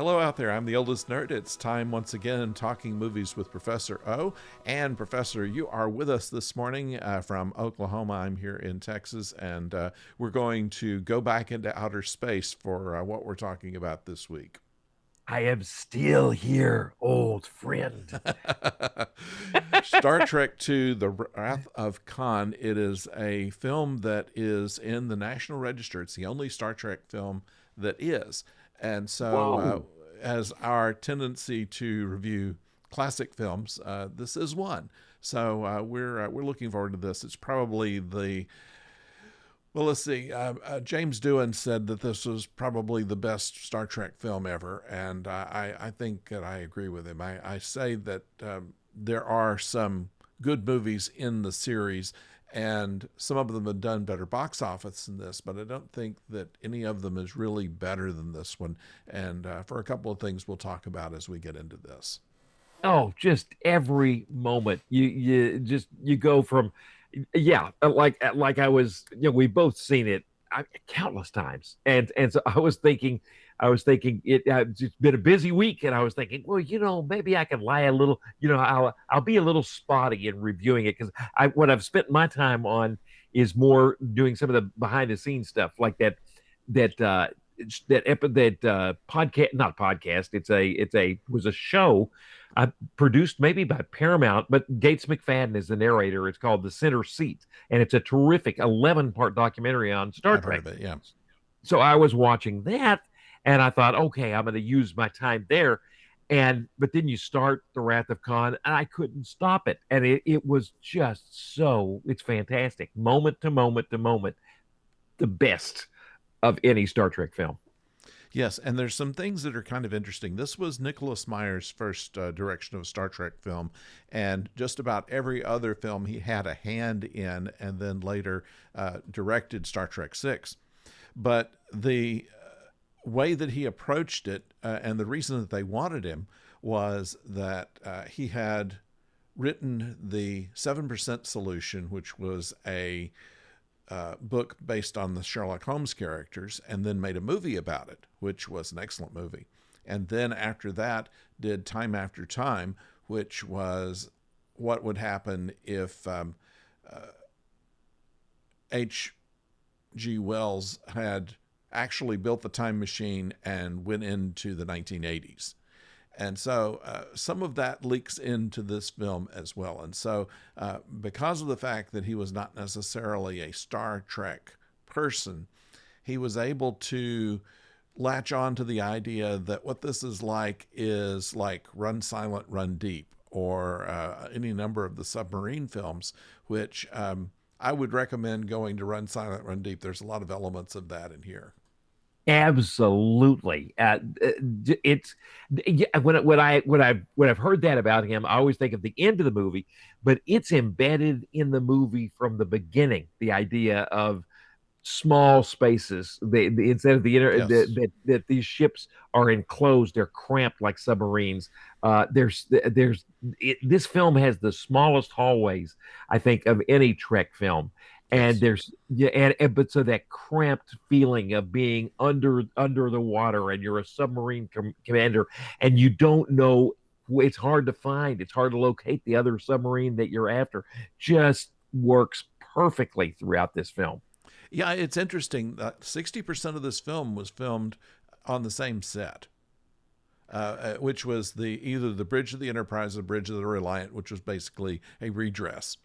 Hello out there. I'm the oldest nerd. It's time once again talking movies with Professor O. And Professor, you are with us this morning from Oklahoma. I'm here in Texas, and we're going to go back into outer space for what we're talking about this week. I am still here, old friend. Star Trek II: The Wrath of Khan. It is a film that is in the National Register. It's the only Star Trek film that is. And so, Whoa. as our tendency to review classic films, this is one. So we're looking forward to this. It's probably the well. Let's see. James Doohan said that this was probably the best Star Trek film ever, and I think that I agree with him. I say that there are some good movies in the series, and some of them have done better box office than this, but I don't think that any of them is really better than this one. And for a couple of things we'll talk about as we get into this. Oh, just every moment. You go from like I was, we both seen it countless times. And so I was thinking it's been a busy week, and I was thinking, well, maybe I can lie a little, I'll be a little spotty in reviewing it because I what I've spent my time on is more doing some of the behind the scenes stuff like that that podcast, not podcast. It's a was a show produced maybe by Paramount, but Gates McFadden is the narrator. It's called The Center Seat, and it's a terrific 11-part documentary on Star I've heard Trek. of it, yeah. So I was watching that, and I thought, okay, I'm going to use my time there. But then you start The Wrath of Khan, and I couldn't stop it. And it was just it's fantastic. Moment to moment to moment, the best of any Star Trek film. Yes, and there's some things that are kind of interesting. This was Nicholas Meyer's first direction of a Star Trek film, and just about every other film he had a hand in, and then later directed Star Trek Six. But the way that he approached it, and the reason that they wanted him, was that he had written the 7% Solution, which was a book based on the Sherlock Holmes characters, and then made a movie about it, which was an excellent movie. And then after that, did Time After Time, which was what would happen if H.G. Wells had actually built the time machine and went into the 1980s. And so some of that leaks into this film as well. And so, because of the fact that he was not necessarily a Star Trek person, he was able to latch on to the idea that what this is like Run Silent, Run Deep, or any number of the submarine films, which I would recommend going to Run Silent, Run Deep. There's a lot of elements of that in here. Absolutely. It's yeah, when I've heard that about him, I always think of the end of the movie, but it's embedded in the movie from the beginning. The idea of small spaces, instead of the inner Yes. that these ships are enclosed, they're cramped like submarines. This film has the smallest hallways, I think, of any Trek film. And Yes. there's yeah, but so that cramped feeling of being under the water, and you're a submarine commander, and you don't know, it's hard to find, it's hard to locate the other submarine that you're after. Just works perfectly throughout this film. Yeah, it's interesting that 60% of this film was filmed on the same set, which was the either the Bridge of the Enterprise or the Bridge of the Reliant, which was basically a redress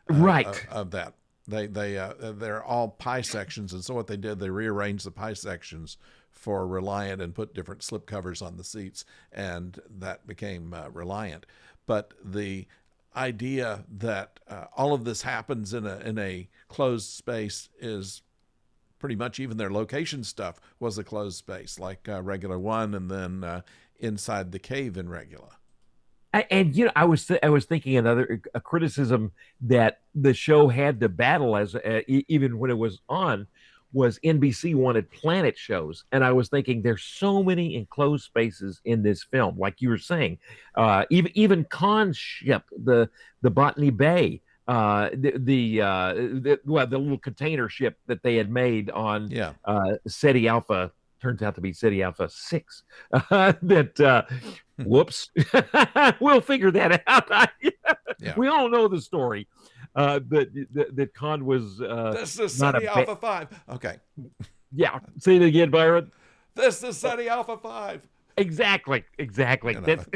Right. of that. They're all pie sections, and so what they did, they rearranged the pie sections for Reliant and put different slip covers on the seats, and that became Reliant. But the idea that all of this happens in a closed space is pretty much, even their location stuff was a closed space, like Regular One, and then inside the cave in Regular. And I was thinking another a criticism that the show had to battle as even when it was on was NBC wanted planet shows, and I was thinking there's so many enclosed spaces in this film, like you were saying, even Khan's ship, the Botany Bay, the little container ship that they had made on Yeah. SETI Alpha. turns out to be City Alpha 6. That whoops, we'll figure that out. Yeah. We all know the story. That Khan was This is not a SETI bad. Alpha 5. Okay. Yeah, say it again, Byron. This is SETI Alpha 5. Exactly, exactly. You know. That's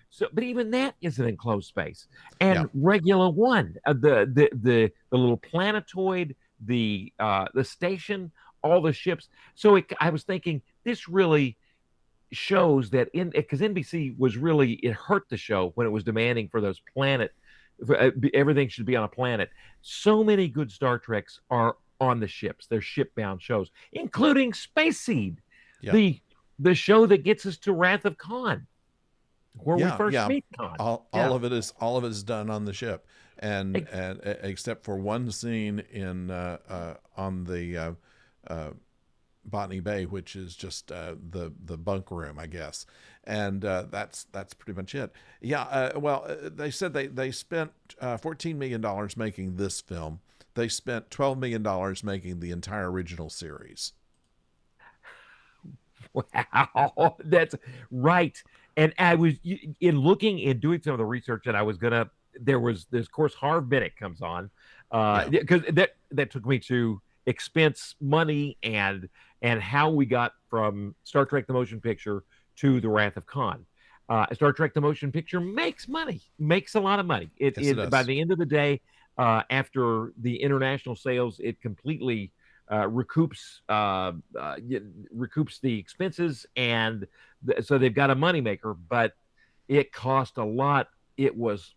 so. But even that is an enclosed space. Yeah. And Regula One, the little planetoid, the station, all the ships. So I was thinking this really shows that in because NBC was really it hurt the show when it was demanding for those everything should be on a planet. So many good Star Treks are on the ships. They're ship-bound shows, including Space Seed, Yeah. the the show that gets us to Wrath of Khan, where we Yeah. first Yeah. meet Khan. All Yeah. of it is done on the ship, and except for one scene in on the Botany Bay, which is just the bunk room, I guess, and that's pretty much it. Yeah. Well, they said they spent $14 million making this film. They spent $12 million making the entire original series. Wow, that's right. And I was in looking and doing some of the research, and I was gonna. There's of course Harv Bennett comes on, Yeah. because that took me to expense money and how we got from Star Trek the Motion Picture to the Wrath of Khan. Star Trek the Motion Picture makes money, makes a lot of money. Yes, it It by does. the end of the day, after the international sales, it completely recoups recoups the expenses, and so they've got a moneymaker. But it cost a lot. It was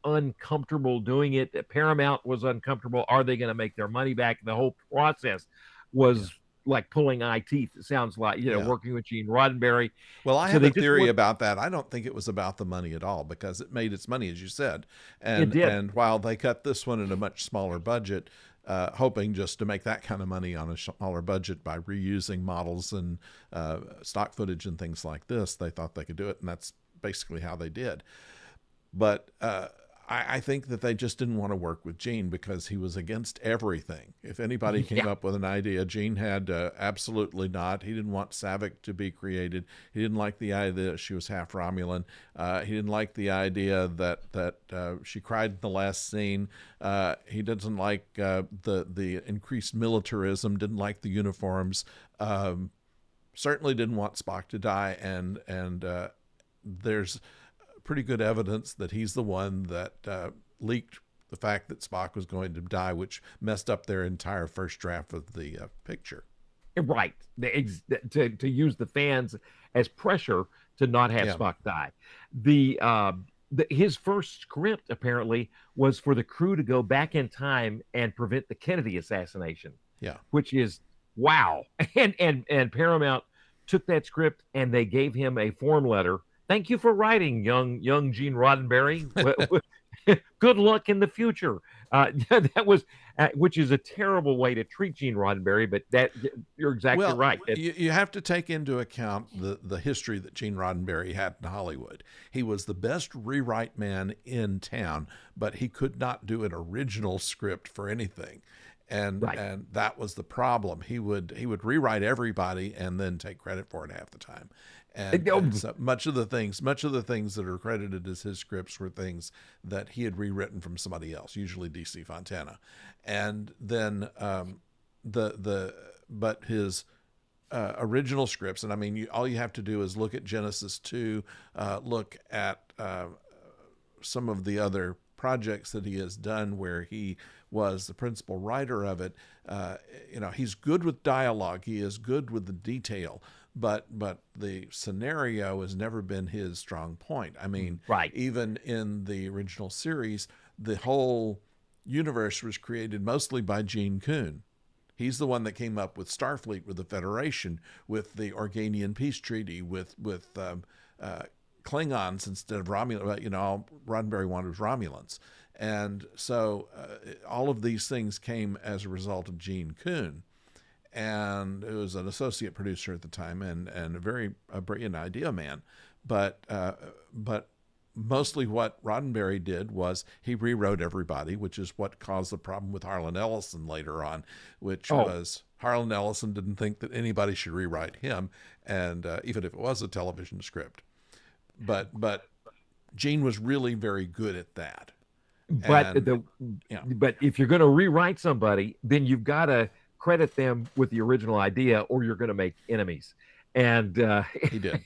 uncomfortable doing it. Paramount was uncomfortable. Are they going to make their money back? The whole process Yeah. was like pulling eye teeth. It sounds like Yeah. working with Gene Roddenberry. Well, I So have a they just theory want about that. I don't think it was about the money at all because it made its money, as you said, it did. and while they cut this one at a much smaller budget, hoping just to make that kind of money on a smaller budget by reusing models and stock footage and things like this, they thought they could do it, and that's basically how they did. But I think that they just didn't want to work with Gene because he was against everything. If anybody came Yeah, up with an idea, Gene had absolutely not. He didn't want Savick to be created. He didn't like the idea that she was half Romulan. He didn't like the idea that she cried in the last scene. He doesn't like the increased militarism. Didn't like the uniforms. Certainly didn't want Spock to die. And there's pretty good evidence that he's the one that leaked the fact that Spock was going to die, which messed up their entire first draft of the picture. right. To use the fans as pressure to not have Yeah, Spock die. His first script apparently was for the crew to go back in time and prevent the Kennedy assassination, yeah. which is wow. And Paramount took that script and they gave him a form letter. Thank you for writing, young Gene Roddenberry. Good luck in the future. That was, which is a terrible way to treat Gene Roddenberry, but that you're exactly Well, right. you have to take into account the history that Gene Roddenberry had in Hollywood. He was the best rewrite man in town, but he could not do an original script for anything. Right. And that was the problem. He would rewrite everybody and then take credit for it half the time. And so much of the things that are credited as his scripts were things that he had rewritten from somebody else, usually DC Fontana. And then the but his original scripts, and I mean, all you have to do is look at Genesis 2, look at some of the other projects that he has done where he was the principal writer of it. He's good with dialogue. He is good with the detail, but the scenario has never been his strong point. I mean, Right. even in the original series, the whole universe was created mostly by Gene Coon. He's the one that came up with Starfleet, with the Federation, with the Organian Peace Treaty, with Klingons instead of Romulans. All Roddenberry wanted was Romulans, and so all of these things came as a result of Gene Coon, and it was an associate producer at the time and a very brilliant idea man, but mostly what Roddenberry did was he rewrote everybody, which is what caused the problem with Harlan Ellison later on, which Oh, was Harlan Ellison didn't think that anybody should rewrite him, and even if it was a television script. But Gene was really very good at that, but and the yeah, but if you're going to rewrite somebody, then you've got to credit them with the original idea, or you're going to make enemies. And he did.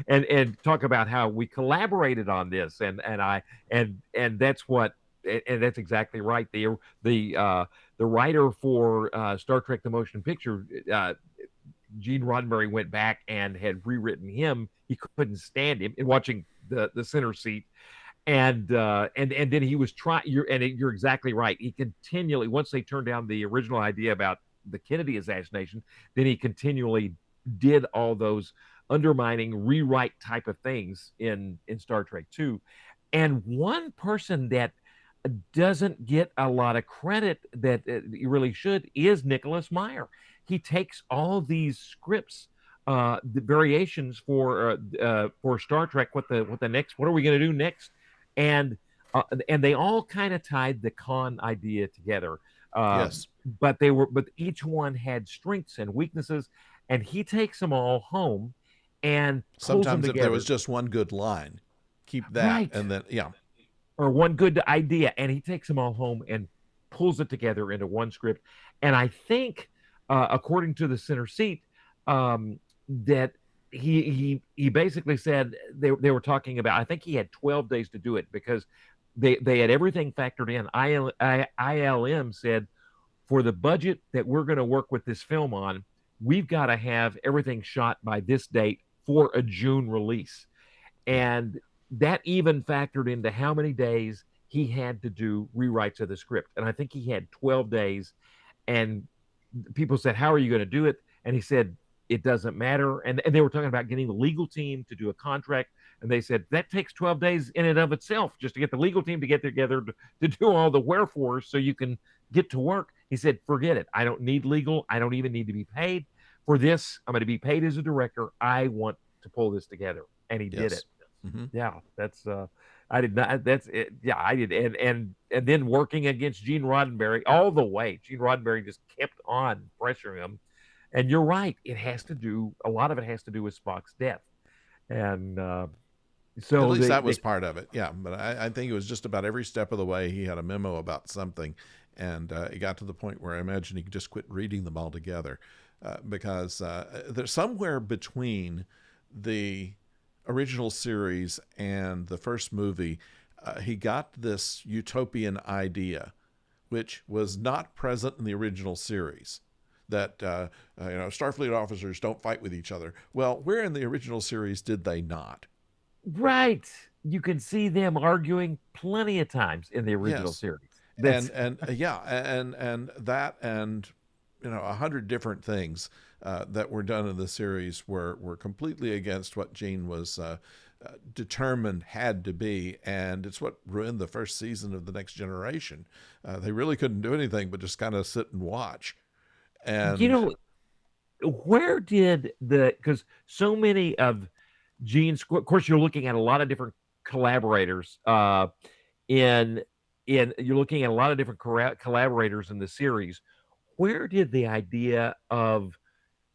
and talk about how we collaborated on this, and that's what, and that's exactly right. The writer for Star Trek: The Motion Picture, Gene Roddenberry, went back and had rewritten him. He couldn't stand him in watching the center seat, and then he was trying. You're exactly right. He continually, once they turned down the original idea about the Kennedy assassination, then he continually did all those undermining rewrite type of things in Star Trek 2. And one person that doesn't get a lot of credit that he really should is Nicholas Meyer. He takes all these scripts, the variations for Star Trek. What are we going to do next? And and they all kind of tied the Khan idea together. Uh, Yes. but each one had strengths and weaknesses, and he takes them all home and pulls them Sometimes if there was together. just one good line, keep that, Right. and then yeah, Or one good idea, and he takes them all home and pulls it together into one script. And I think, according to the center seat, that he basically said they were talking about. I think he had 12 days to do it because they had everything factored in. ILM said for the budget that we're going to work with this film on, we've got to have everything shot by this date for a June release. yeah. And that even factored into how many days he had to do rewrites of the script. And I think he had 12 days. And people said, "How are you going to do it?" And he said, "It doesn't matter." And they were talking about getting the legal team to do a contract. And they said, that takes 12 days in and of itself just to get the legal team to get together to do all the wherefores so you can get to work. He said, "Forget it. I don't need legal. I don't even need to be paid for this. I'm going to be paid as a director. I want to pull this together." And he did it. Yes. Hmm. Yeah, that's I did not that's it. Yeah, I did. And then working against Gene Roddenberry all the way. Gene Roddenberry just kept on pressuring him. And you're right, a lot of it has to do with Spock's death. And At so least that they was part of it. Yeah, but I think it was just about every step of the way he had a memo about something, and it got to the point where I imagine he just quit reading them altogether, because there's somewhere between the original series and the first movie, he got this utopian idea, which was not present in the original series. That Starfleet officers don't fight with each other. Well, where in the original series did they not? right. You can see them arguing plenty of times in the original Yes, series. and That's yeah, and that and 100 different things that were done in the series were completely against what Gene was determined had to be, and it's what ruined the first season of the Next Generation. They really couldn't do anything but just kind of sit and watch. you And know, where did the because so many of Gene's, of course, you're looking at a lot of different collaborators in you're looking at a lot of different collaborators in the series. Where did the idea of,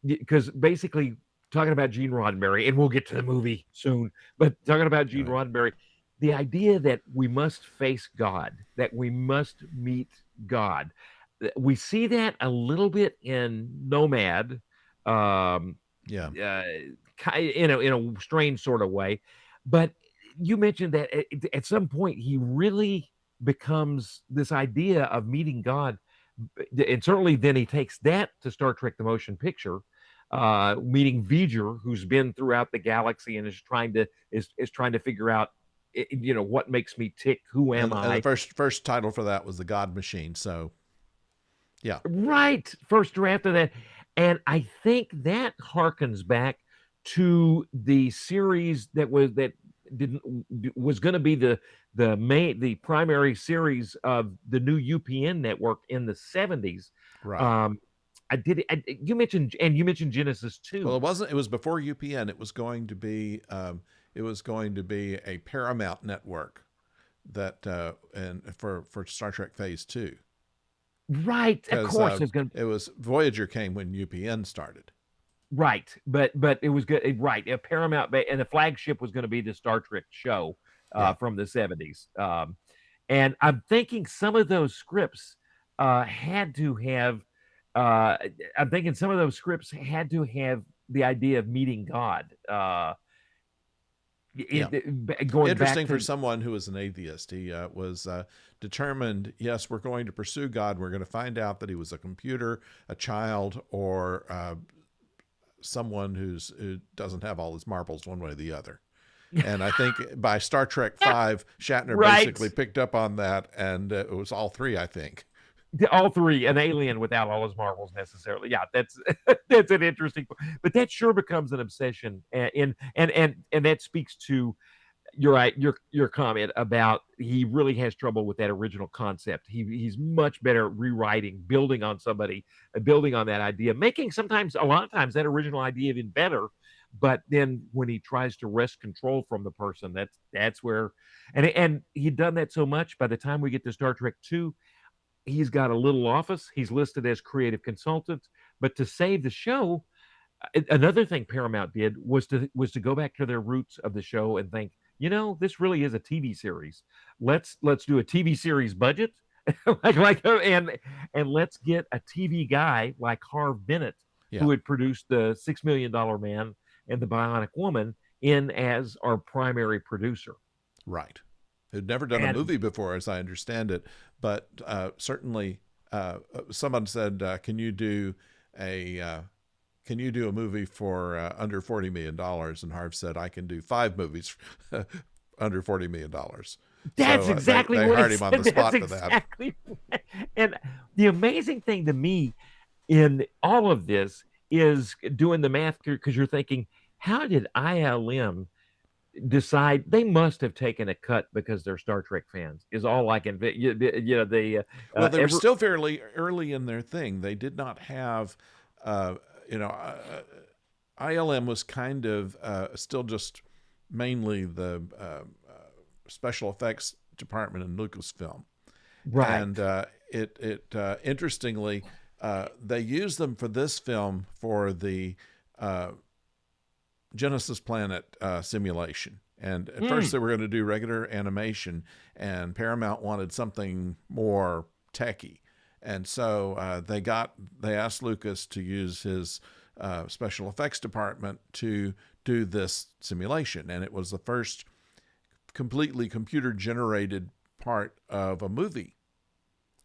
because basically talking about Gene Roddenberry, and we'll get to the movie soon, but talking about Gene right, Roddenberry, the idea that we must face God, that we must meet God, we see that a little bit in Nomad, um, yeah, uh, in a strange sort of way. But you mentioned that at some point he really becomes this idea of meeting God, and certainly then he takes that to Star Trek: The Motion Picture, meeting V'ger, who's been throughout the galaxy and is trying to figure out, what makes me tick, who am and the I? first title for that was the God Machine. So yeah, Right. First draft of that. And I think that harkens back to the series that didn't was going to be the primary series of the new UPN network in the 70s. right. Um you mentioned Genesis Well, 2. it wasn't. It was before UPN. It was going to be. it was going to be a Paramount network that and for Star Trek Phase Two, Right. Of because course, it's going to it was Voyager came when UPN started. right, but it was good. Right, a Paramount, and the flagship was going to be the Star Trek show Yeah, from the '70s. And I'm thinking some of those scripts had to have. Uh, I'm thinking some of those scripts had to have the idea of meeting God. yeah. Going back Interesting for to someone who was an atheist. He was determined, yes, we're going to pursue God. We're going to find out that he was a computer, a child, or someone who doesn't have all his marbles one way or the other. And I think by Star Trek Five, Shatner right. basically picked up on that, and it was all three, I think. All three, an alien without all his marbles necessarily. Yeah, that's that's an interesting, but that sure becomes an obsession, and that speaks to you're right, your comment about he really has trouble with that original concept. He's much better at rewriting, building on somebody, building on that idea, making sometimes a lot of times that original idea even better. But then when he tries to wrest control from the person, that's where, and he'd done that so much. By the time we get to Star Trek Two, he's got a little office. He's listed as creative consultant, but to save the show, another thing Paramount did was to go back to their roots of the show and think, this really is a TV series. Let's do a TV series budget, and let's get a TV guy like Harv Bennett, Yeah, who had produced the $6 Million Man and the Bionic Woman, in as our primary producer. right. Who'd never done a And movie before, as I understand it, but certainly someone said, a can you do a movie for under $40 million? And Harv said, I can do 5 movies under $40 million. that's So exactly they what he hired him on said. the That's spot for that. exactly. And the amazing thing to me in all of this is doing the math, because you're thinking, how did ILM decide they must have taken a cut because they're Star Trek fans? Is all I can. The Well, they were ever still fairly early in their thing. They did not have, uh, ILM was kind of still just mainly the special effects department in Lucasfilm, and right, interestingly, they used them for this film for the uh, Genesis Planet simulation. And at first, mm, they were going to do regular animation, and Paramount wanted something more techy, and so they asked Lucas to use his special effects department to do this simulation, and it was the first completely computer generated part of a movie.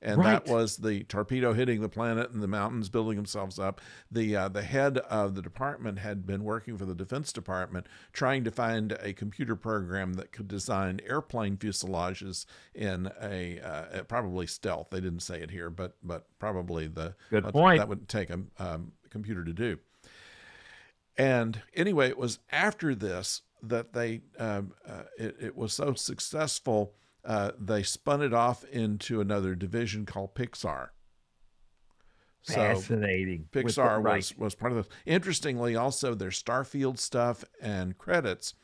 And that right. was the torpedo hitting the planet and the mountains building themselves up. The head of the department had been working for the Defense Department, trying to find a computer program that could design airplane fuselages in a probably stealth. They didn't say it here, but probably Good point. that would take a computer to do. And anyway, it was after this that it was so successful, they spun it off into another division called Pixar. So Fascinating. With Pixar right. was part of this. Interestingly, also their Starfield stuff and credits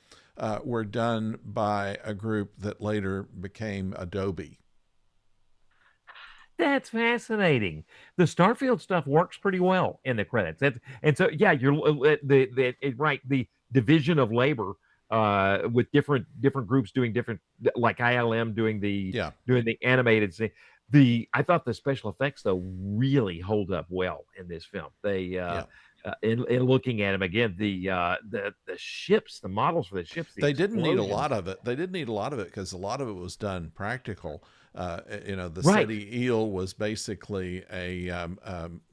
were done by a group that later became Adobe. That's fascinating. The Starfield stuff works pretty well in the credits. And so yeah, you're right. The division of labor with different groups doing different, like ILM Yeah, doing the animated thing. I thought the special effects though really hold up well in this film. They yeah. in looking at them again, the ships, the models for the ships, the They didn't need a lot explosions. of it. They didn't need a lot of it because a lot of it was done practical. The Right. SETI eel was basically a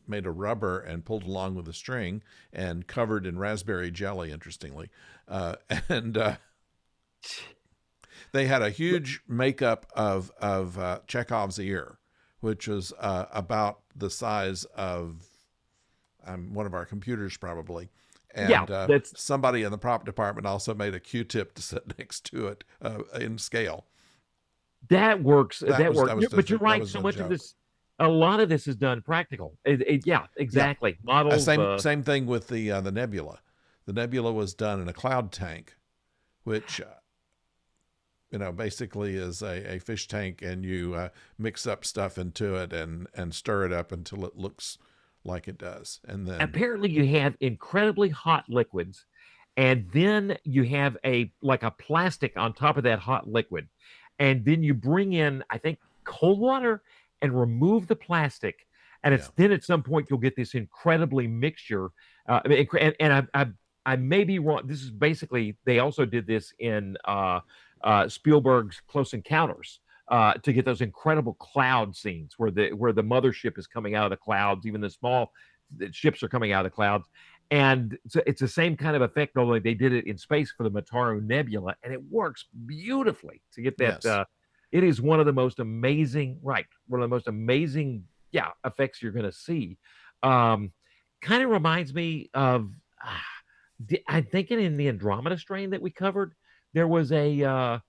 made of rubber and pulled along with a string and covered in raspberry jelly. Interestingly, uh, and they had a huge makeup of Chekhov's ear, which was about the size of one of our computers probably. Yeah, And that's somebody in the prop department also made a Q-tip to sit next to it in scale. that works. That That was works. that was But you're that right. was So no much of joke. this, a lot of this is done practical. Yeah, Yeah, exactly. Models. same thing with the Nebula. The Nebula was done in a cloud tank, which basically is a fish tank, and you mix up stuff into it and stir it up until it looks like it does, and then Apparently, you have incredibly hot liquids, and then you have a like a plastic on top of that hot liquid, and then you bring in, I think, cold water and remove the plastic, and yeah, it's then at some point you'll get this incredibly mixture. I mean, I may be wrong. This is basically they also did this in Spielberg's Close Encounters. To get those incredible cloud scenes where the mothership is coming out of the clouds, even the ships are coming out of the clouds, and it's the same kind of effect. Only they did it in space for the Mataru Nebula, and it works beautifully to get that. yes. It is one of the most amazing, right? One of the most amazing, yeah, effects you're going to see. Um, Kind of reminds me of. I'm thinking in the Andromeda strain that we covered, there was a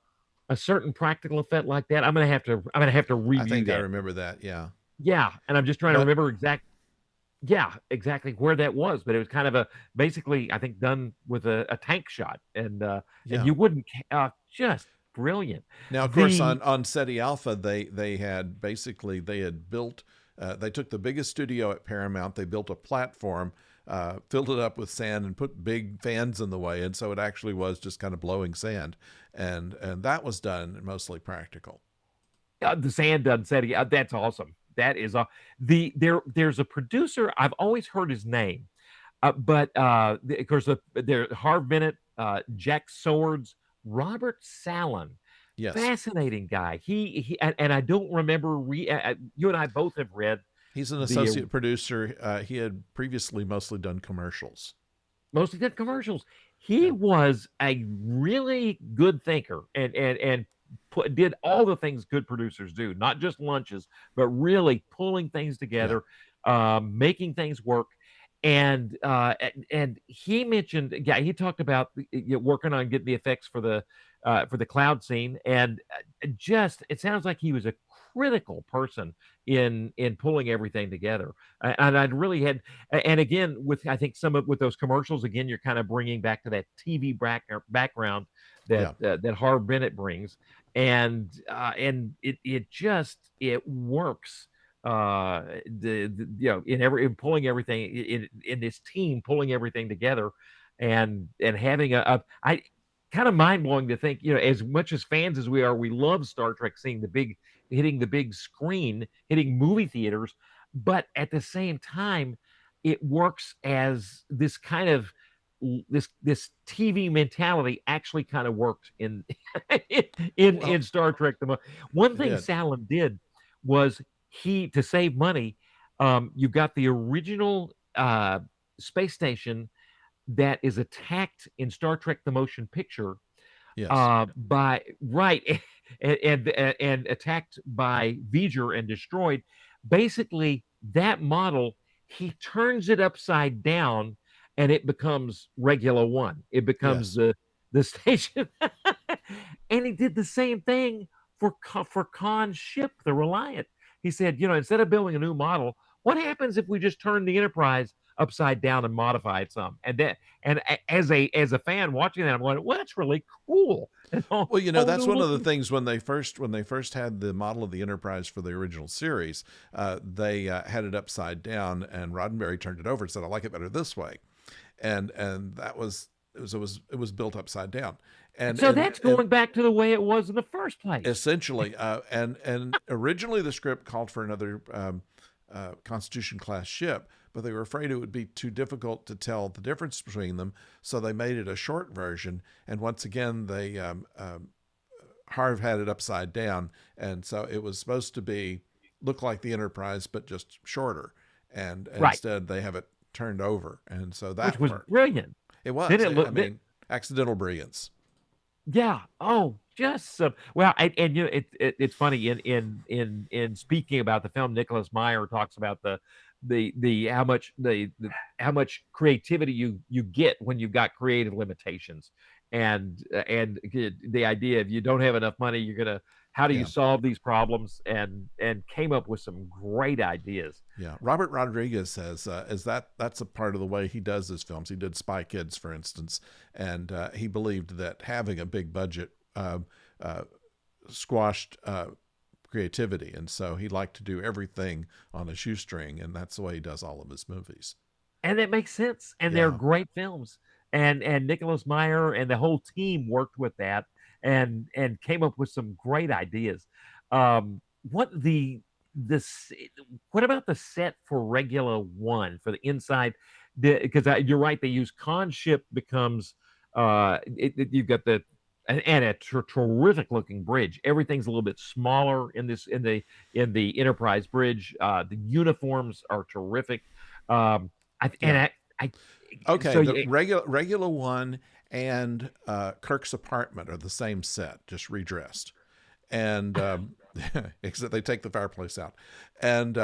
certain practical effect like that. I'm gonna have to I review think I that. remember that. Yeah, Yeah, and I'm just trying to but remember yeah, exactly where that was, but it was kind of a basically I think done with a tank shot, and yeah. you wouldn't just brilliant. Now, of course, The on SETI Alpha, they had basically they had built. They took the biggest studio at Paramount. They built a platform, filled it up with sand, and put big fans in the way, and so it actually was just kind of blowing sand, and that was done mostly practical. the sand done said that's awesome. That is there's a producer I've always heard his name, but of course there Harv Bennett, Jack Swords, Robert Sallin. Yes, Fascinating guy. He and I don't remember. You and I both have read he's an the associate producer. He had previously mostly done commercials. mostly did commercials. He Yeah, was a really good thinker and did all the things good producers do, not just lunches, but really pulling things yeah, together, making things work. And he mentioned, yeah, he talked about working on getting the effects for the cloud scene, and just it sounds like he was a critical person in pulling everything together. And I'd really had, and again with I think some of with those commercials, again you're kind of bringing back to that TV background that yeah. that Harv Bennett brings, and it just it works in pulling everything in this team pulling everything together and having a I kind of mind blowing to think, as much as fans as we are, we love Star Trek, seeing hitting the big screen, hitting movie theaters, but at the same time, it works as this kind of this TV mentality actually kind of worked in in Well, Star Trek. One it thing did. Salem did was he to save money. You got the original space station that is attacked in Star Trek: The Motion Picture Yes, by right and attacked by V'ger and destroyed. Basically, that model he turns it upside down, and it becomes Regula One. It becomes yes. the station, and he did the same thing for Khan's ship, the Reliant. He said, instead of building a new model, what happens if we just turn the Enterprise upside down and modify it some? As a fan watching that, I'm going, well, that's really cool. Well, Whole that's new one of the looking. things when they first had the model of the Enterprise for the original series, they had it upside down, and Roddenberry turned it over and said, "I like it better this way," and that was it was built upside down, and So and that's and going back to the way it was in the first place. essentially, and originally the script called for another Constitution class ship, but they were afraid it would be too difficult to tell the difference between them, so they made it a short version. And once again, they Harv had it upside down, and so it was supposed to be look like the Enterprise but just shorter. And Right. instead, they have it turned over, and so Which that was worked. brilliant. It Then was. it I looked, mean, accidental brilliance. yeah. Oh, just some. Well, and it's funny in speaking about the film, Nicholas Meyer talks about the how much creativity you get when you've got creative limitations, and the idea if you don't have enough money, you're gonna how do you Yeah. solve these problems, and came up with some great ideas. Yeah, Robert Rodriguez says is that's a part of the way he does his films. He did Spy Kids, for instance, and he believed that having a big budget uh, squashed creativity, and so he liked to do everything on a shoestring, and that's the way he does all of his movies. And it makes sense, and they're Yeah, great films. And Nicholas Meyer and the whole team worked with that, and came up with some great ideas. What the this what about the set for Regula One for the inside? Because you're right, they use Khan ship becomes you've got the and a terrific looking bridge. Everything's a little bit smaller in this in the Enterprise bridge. The uniforms are terrific. Um, I and yeah. I Okay, so the regular one and Kirk's apartment are the same set, just redressed, and except they take the fireplace out, and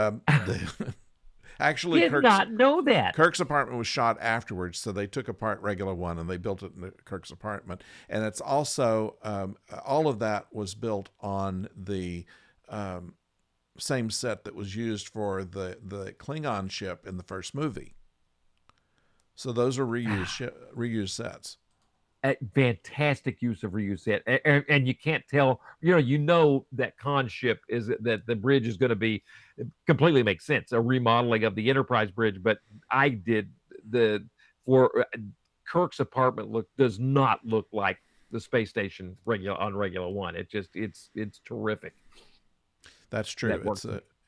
actually did not know that. Kirk's apartment was shot afterwards, so they took apart regular one and they built it in Kirk's apartment. And it's also all of that was built on the same set that was used for the Klingon ship in the first movie. So those are reused sets. A fantastic use of reuse set, and you can't tell. You know that Khan ship is that the bridge is going to be completely makes sense. A remodeling of the Enterprise bridge, but I did the for Kirk's apartment does not look like the space station regular one. It's terrific. That's true. That works.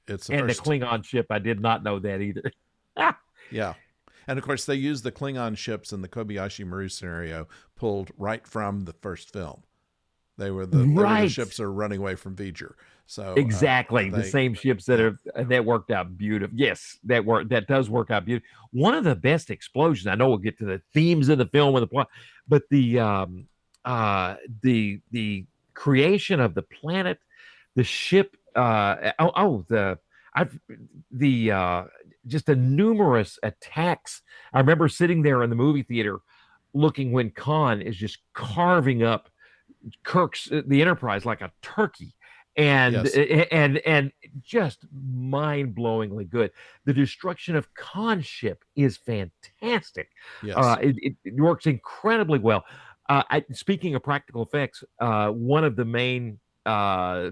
It's the And the first. Klingon ship, I did not know that either. Yeah. And of course, they used the Klingon ships in the Kobayashi Maru scenario pulled right from the first film. They were the Right. ships that are running away from V'ger. So Exactly. The same ships yeah, that worked out beautiful. Yes, that does work out beautiful. One of the best explosions. I know we'll get to the themes of the film and the plot, but the creation of the planet, the ship, I've the just the numerous attacks. I remember sitting there in the movie theater looking when Khan is just carving up Kirk's the Enterprise like a turkey, and yes, and just mind-blowingly good. The destruction of Khan's ship is fantastic. yes, It works incredibly well. Speaking of practical effects, one of the main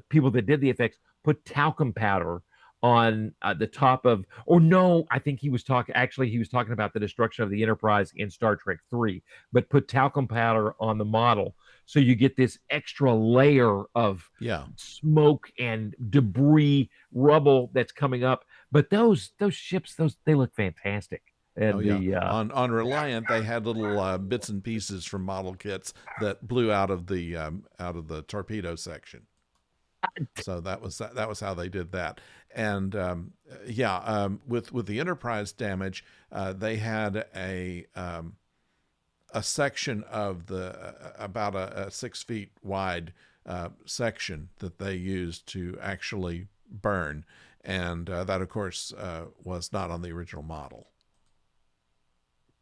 people that did the effects put talcum powder on the top of, or no, I think he was talking about the destruction of the Enterprise in Star Trek 3, but put talcum powder on the model so you get this extra layer of yeah. smoke and debris, rubble that's coming up. But those ships, those they look fantastic. Oh And yeah. the On Reliant, they had little bits and pieces from model kits that blew out of the torpedo section. So that was how they did that. And yeah, with the Enterprise damage, they had a section of the about a 6 feet wide section that they used to actually burn, and that of course was not on the original model.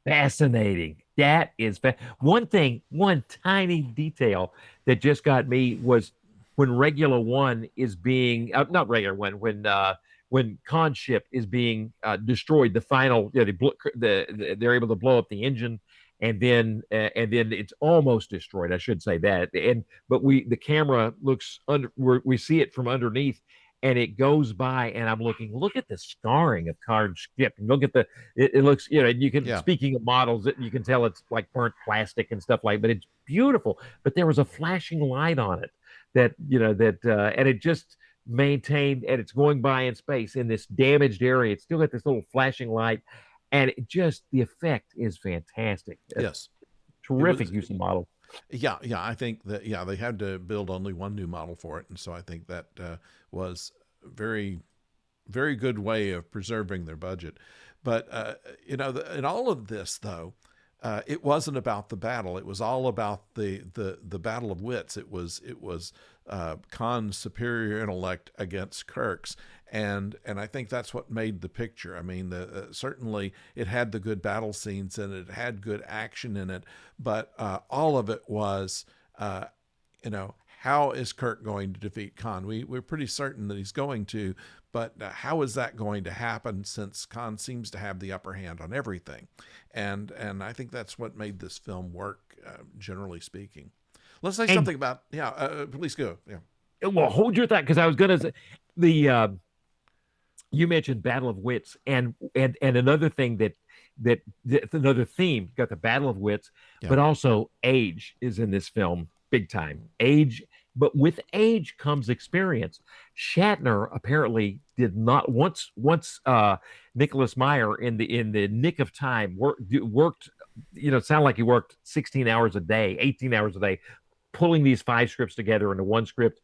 fascinating. That is one thing, one tiny detail that just got me was when Regular One is being not Regular One when Khan ship is being destroyed. The final, they're able to blow up the engine, and then it's almost destroyed. I should say that. And but the camera looks under we see it from underneath, and it goes by, and I'm looking, look at the scarring of Khan's ship, and look at it looks, and you can, Yeah. speaking of models, you can tell it's like burnt plastic and stuff like, but it's beautiful. But there was a flashing light on it and it just maintained, and it's going by in space in this damaged area. It's still got this little flashing light, and the effect is fantastic. A Yes. It terrific was. use of model. Yeah. Yeah. I think that yeah they had to build only one new model for it, and so I think that was very very good way of preserving their budget. But in all of this, though, it wasn't about the battle. It was all about the battle of wits. It was Khan's superior intellect against Kirk's, and I think that's what made the picture. I mean, certainly it had the good battle scenes and it had good action in it, but all of it was, uh, you know, how is Kirk going to defeat Khan? We're pretty certain that he's going to, but how is that going to happen since Khan seems to have the upper hand on everything? And I think that's what made this film work, generally speaking. Let's say And something about, yeah. Please go. Yeah. well, hold your thought because I was going to say the you mentioned Battle of Wits, and another thing that's another theme. Got the Battle of Wits, Yeah. but also age is in this film big time. Age, but with age comes experience. Shatner apparently did not once Nicholas Meyer in the nick of time worked, sound like he worked 16 hours a day, 18 hours a day, pulling these five scripts together into one script.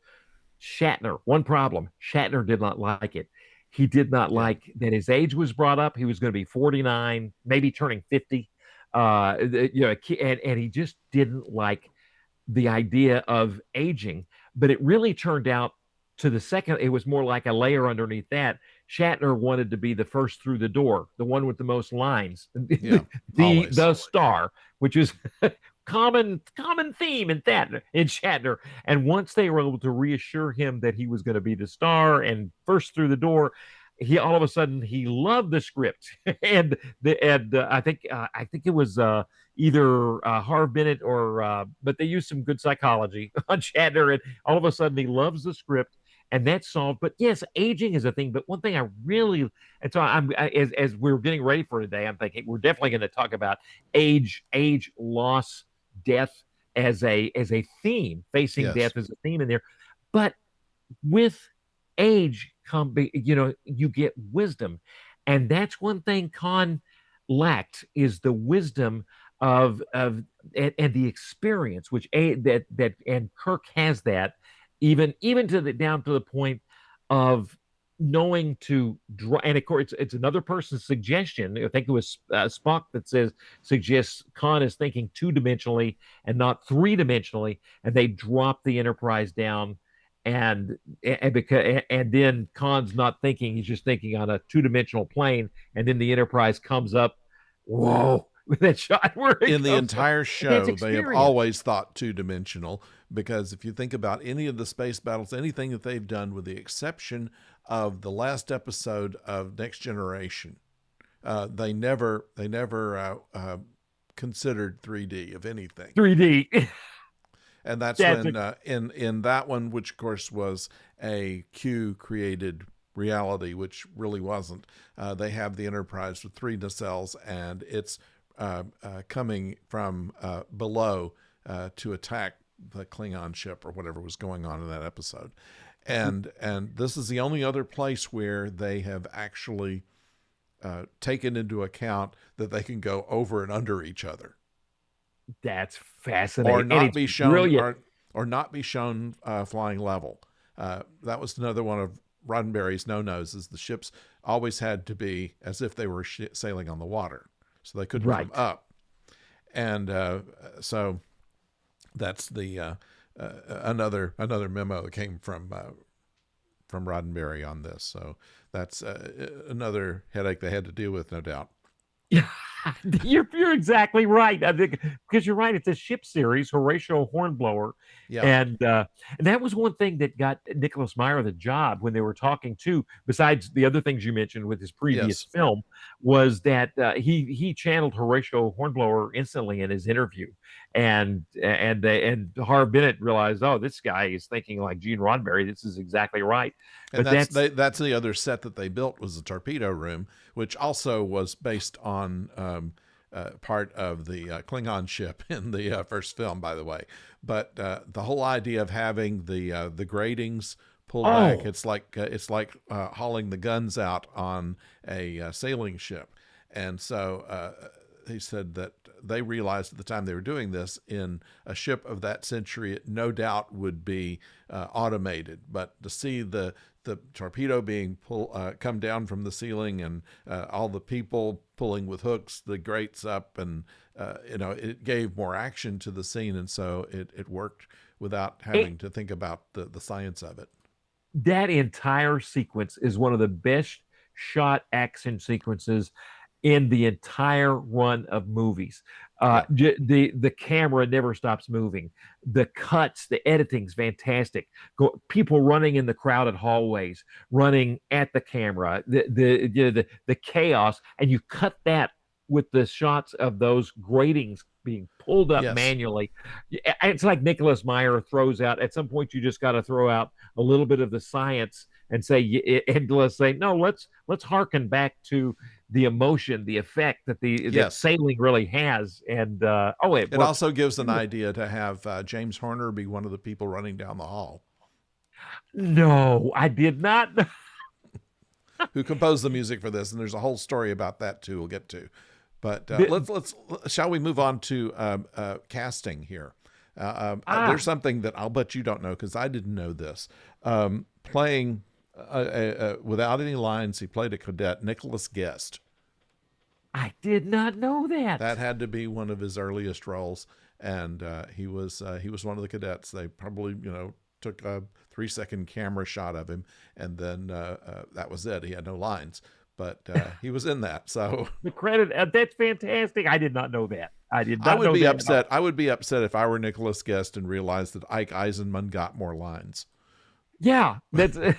Shatner, one problem. Shatner did not like it. He did not Yeah. like that his age was brought up. He was going to be 49, maybe turning 50. And he just didn't like the idea of aging. But it really turned out to the second, it was more like a layer underneath that. Shatner wanted to be the first through the door, the one with the most lines, Yeah. the Always. the star, which is common theme in that in Shatner. And once they were able to reassure him that he was going to be the star and first through the door, he all of a sudden he loved the script. And I think it was either Harv Bennett or but they used some good psychology on Shatner, and all of a sudden he loves the script. And that's solved. But yes, aging is a thing. But one thing I really, and so as we're getting ready for today, I'm thinking we're definitely going to talk about age, loss, death as a theme, facing Yes. death as a theme in there. But with age come, you get wisdom, and that's one thing Khan lacked is the wisdom of and the experience, which that and Kirk has that, even to the down to the point of knowing to draw. And of course, it's another person's suggestion. I think it was Spock that suggests Khan is thinking two-dimensionally and not three-dimensionally, and they drop the Enterprise down, and then Khan's not thinking; he's just thinking on a two-dimensional plane, and then the Enterprise comes up. Whoa! With that shot where In it the comes up, entire it's show, they have experience. always thought two dimensional because if you think about any of the space battles, anything that they've done, with the exception of the last episode of Next Generation, they never considered 3D of anything. 3D. And that's That's a when in that one, which of course was a Q created reality, which really wasn't. They have the Enterprise with three nacelles, and it's coming from below to attack the Klingon ship or whatever was going on in that episode. And this is the only other place where they have actually taken into account that they can go over and under each other, that's or fascinating, and not it's be shown, brilliant. or not be shown flying level. That was another one of Roddenberry's no-nos, is the ships always had to be as if they were sailing on the water, so they couldn't come Right. up. And so that's the another memo that came from Roddenberry on this. So that's another headache they had to deal with, no doubt. Yeah, you're exactly right. I think because you're right. It's a ship series, Horatio Hornblower, Yeah. and that was one thing that got Nicholas Meyer the job when they were talking to. Besides the other things you mentioned with his previous Yes. film, was that he channeled Horatio Hornblower instantly in his interview, and Harv Bennett realized, oh, this guy is thinking like Gene Roddenberry. This is exactly right. And But that's that's that's the other set that they built, was the torpedo room, which also was based on part of the Klingon ship in the first film, by the way. But the whole idea of having the gratings pulled back, oh it's like hauling the guns out on a sailing ship. And so he said that they realized at the time they were doing this, in a ship of that century, it no doubt would be automated. But to see the torpedo being come down from the ceiling, and all the people pulling with hooks the grates up, and it gave more action to the scene, and so it worked without it, having to think about the science of it. that entire sequence is one of the best shot action sequences in the entire run of movies. Yeah. The camera never stops moving. The cuts, the editing's fantastic. People running in the crowded hallways, running at the camera, the chaos, and you cut that with the shots of those gratings being pulled up Yes. manually. It's like Nicholas Meyer throws out at some point. You just got to throw out a little bit of the science and say, and let's say, no, let's harken back to the emotion, the effect that the that Yes. sailing really has. And oh, it It works. also gives an idea to have James Horner be one of the people running down the hall, No, I did not. who composed the music for this, and there's a whole story about that too. We'll get to, but The- let's shall we move on to casting here? There's something that I'll bet you don't know because I didn't know this. Playing without any lines, he played a cadet, Nicholas Guest. I did not know that. That had to be one of his earliest roles, and he was one of the cadets. They probably took a 3-second camera shot of him, and then that was it. He had no lines, but he was in that. So The credit, that's fantastic. I did not know that. I did I not would know be that at all. upset. I would be upset if I were Nicholas Guest and realized that Ike Eisenman got more lines. Yeah, that's that.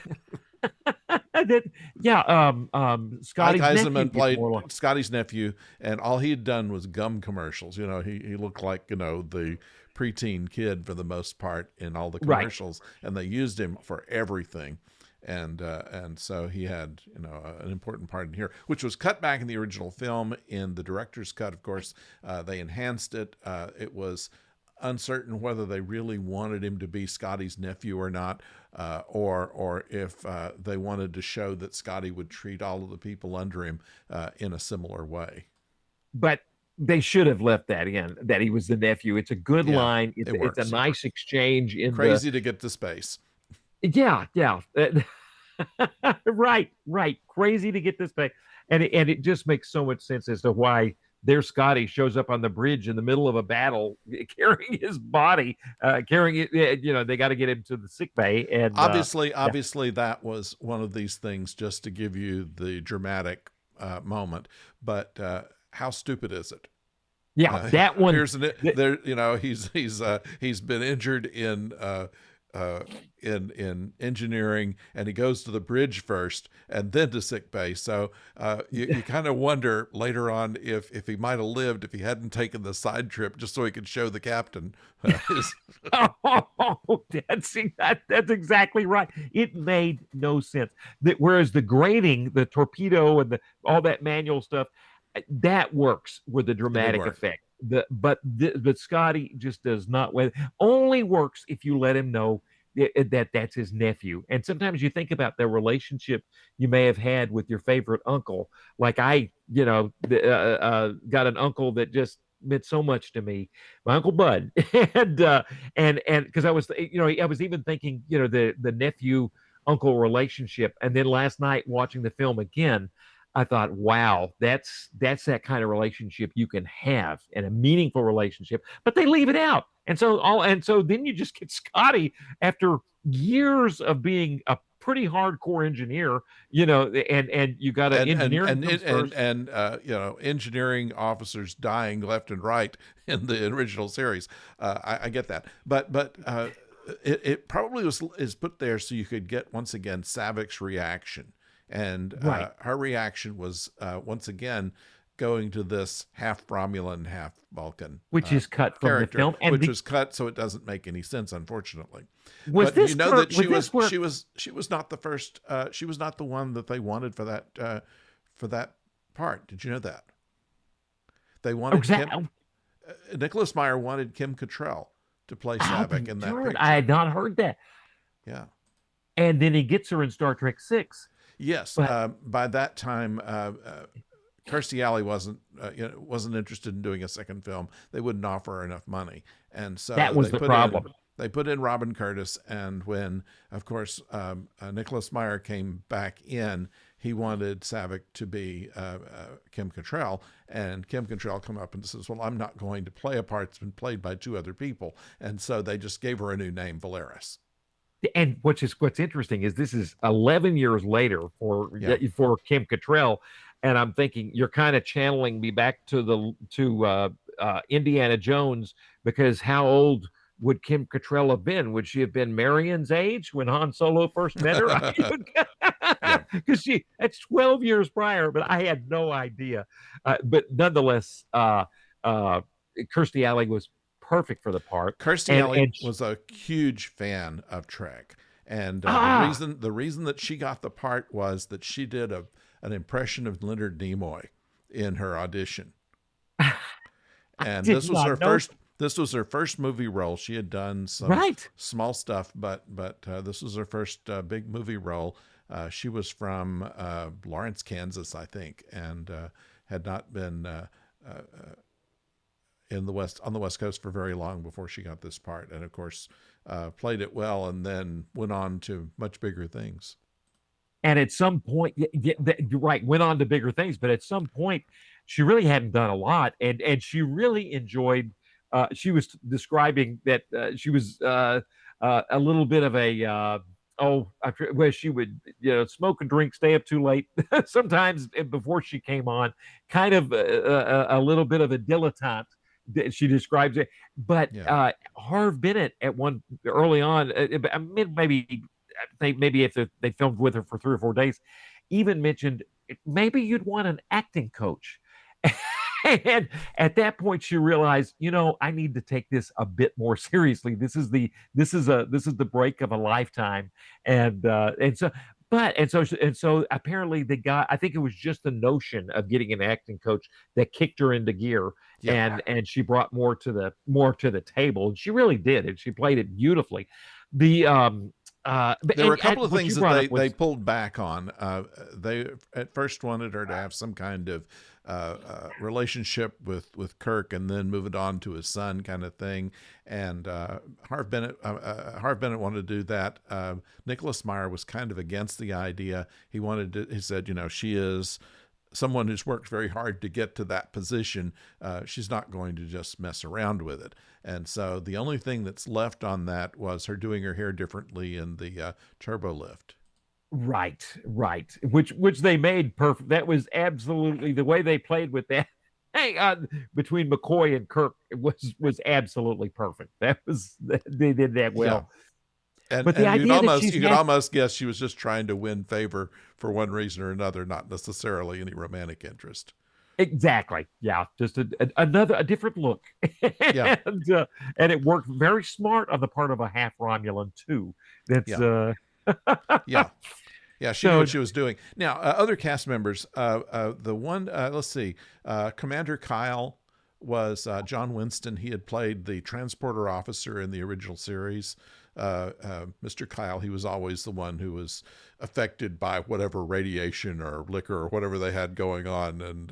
Yeah, Ike Scotty's nephew Eisenman gets played more like. Scotty's nephew, and all he had done was gum commercials. He looked like the preteen kid for the most part in all the Right. commercials, and they used him for everything. And so he had an important part in here, which was cut back in the original film. In the director's cut, of course, they enhanced it. It was uncertain whether they really wanted him to be Scotty's nephew or not, or if they wanted to show that Scotty would treat all of the people under him in a similar way. But they should have left that in, that he was the nephew. It's a good Yeah, line. It's it it's a works. nice exchange in the. Crazy to get to space. Yeah, yeah. Right, right. Crazy to get this back. And it just makes so much sense as to why their Scotty shows up on the bridge in the middle of a battle carrying his body, carrying it. They got to get him to the sick bay. And Obviously, that was one of these things just to give you the dramatic moment. But how stupid is it? yeah, that one. Here's there. He's been injured in engineering, and he goes to the bridge first and then to sick bay. So you kind of wonder later on if he might have lived if he hadn't taken the side trip just so he could show the captain. Oh, that's exactly right. It made no sense. Whereas the grading, the torpedo, and all that manual stuff, that works with the dramatic work. effect. But Scotty just does not. Only works if you let him know that that's his nephew. And sometimes you think about the relationship you may have had with your favorite uncle. Like got an uncle that just meant so much to me, my Uncle Bud. And because I was even thinking, the nephew uncle relationship. And then last night watching the film again, I thought, wow, that's that kind of relationship you can have, and a meaningful relationship, but they leave it out. And so then you just get Scotty after years of being a pretty hardcore engineer, and you got to engineering comes first. Engineering officers dying left and right in the original series. I get that, but it probably is put there so you could get once again Savik's reaction. And Right. her reaction was once again going to this half Romulan, half Vulcan Which is cut from the character, film. And which was cut, so it doesn't make any sense, unfortunately. was But this you know where, that she was this was where she was not the first. She was not the one that they wanted for that part. Did you know that they wanted exactly? Kim? Nicholas Meyer wanted Kim Cattrall to play Savik in that picture. I had not heard that. Yeah. And then he gets her in Star Trek 6. Yes. But By that time, Kirstie Alley wasn't interested in doing a second film. They wouldn't offer her enough money, and so that was the problem. They put in Robin Curtis, and when, of course, Nicholas Meyer came back in, he wanted Savick to be Kim Cattrall, and Kim Cattrall come up and says, "Well, I'm not going to play a part that's been played by 2 other people," and so they just gave her a new name, Valeris. And what's interesting is this is 11 years later for Yeah. for Kim Cattrall. and I'm thinking you're kind of channeling me back to the to Indiana Jones, because how old would Kim Cattrall have been? Would she have been Marion's age when Han Solo first met her? Yeah. Because she that's 12 years prior, but I had no idea. But nonetheless, uh, Kirstie Alley was perfect for the part, Kirstie and Alley and was a huge fan of Trek, and ah, the reason that she got the part was that she did an impression of Leonard Nimoy in her audition, I and did not know. this was her first movie role. She had done some Right. small stuff, but this was her first big movie role. She was from Lawrence, Kansas, I think, and had not been in the West on the West Coast for very long before she got this part, and of course played it well, and then went on to much bigger things. And at some point, you're right, went on to bigger things, but at some point, she really hadn't done a lot, and she really enjoyed. She was describing that she was a little bit of a where she would smoke and drink, stay up too late sometimes before she came on, kind of a little bit of a dilettante. She describes it, but Yeah. Harv Bennett at one early on, maybe maybe if they filmed with her for 3 or 4 days, even mentioned maybe you'd want an acting coach. And at that point, she realized, I need to take this a bit more seriously. This is the break of a lifetime, and so. And so apparently the guy, I think it was just the notion of getting an acting coach that kicked her into gear, Yeah. and she brought more to the table, and she really did, and she played it beautifully. The There were a couple of what you things that brought up they was pulled back on. They at first wanted her to have some kind of relationship with Kirk, and then move it on to his son, kind of thing. And Harv Bennett wanted to do that. Nicholas Meyer was kind of against the idea. He said, she is someone who's worked very hard to get to that position. She's not going to just mess around with it. And so the only thing that's left on that was her doing her hair differently in the turbo lift. right, which they made perfect. That was absolutely the way they played with that. Hey, between McCoy and Kirk, it was absolutely perfect. They did that Yeah. well. And But the and idea that she's you could had almost guess she was just trying to win favor for one reason or another, not necessarily any romantic interest. exactly, yeah, just a different look, Yeah. and it worked very smart on the part of a half Romulan too. That's Yeah. Yeah. Yeah, she knew so what she was doing. Now, other cast members, the one, let's see, Commander Kyle was John Winston. He had played the transporter officer in the original series. Mr. Kyle, he was always the one who was affected by whatever radiation or liquor or whatever they had going on. And,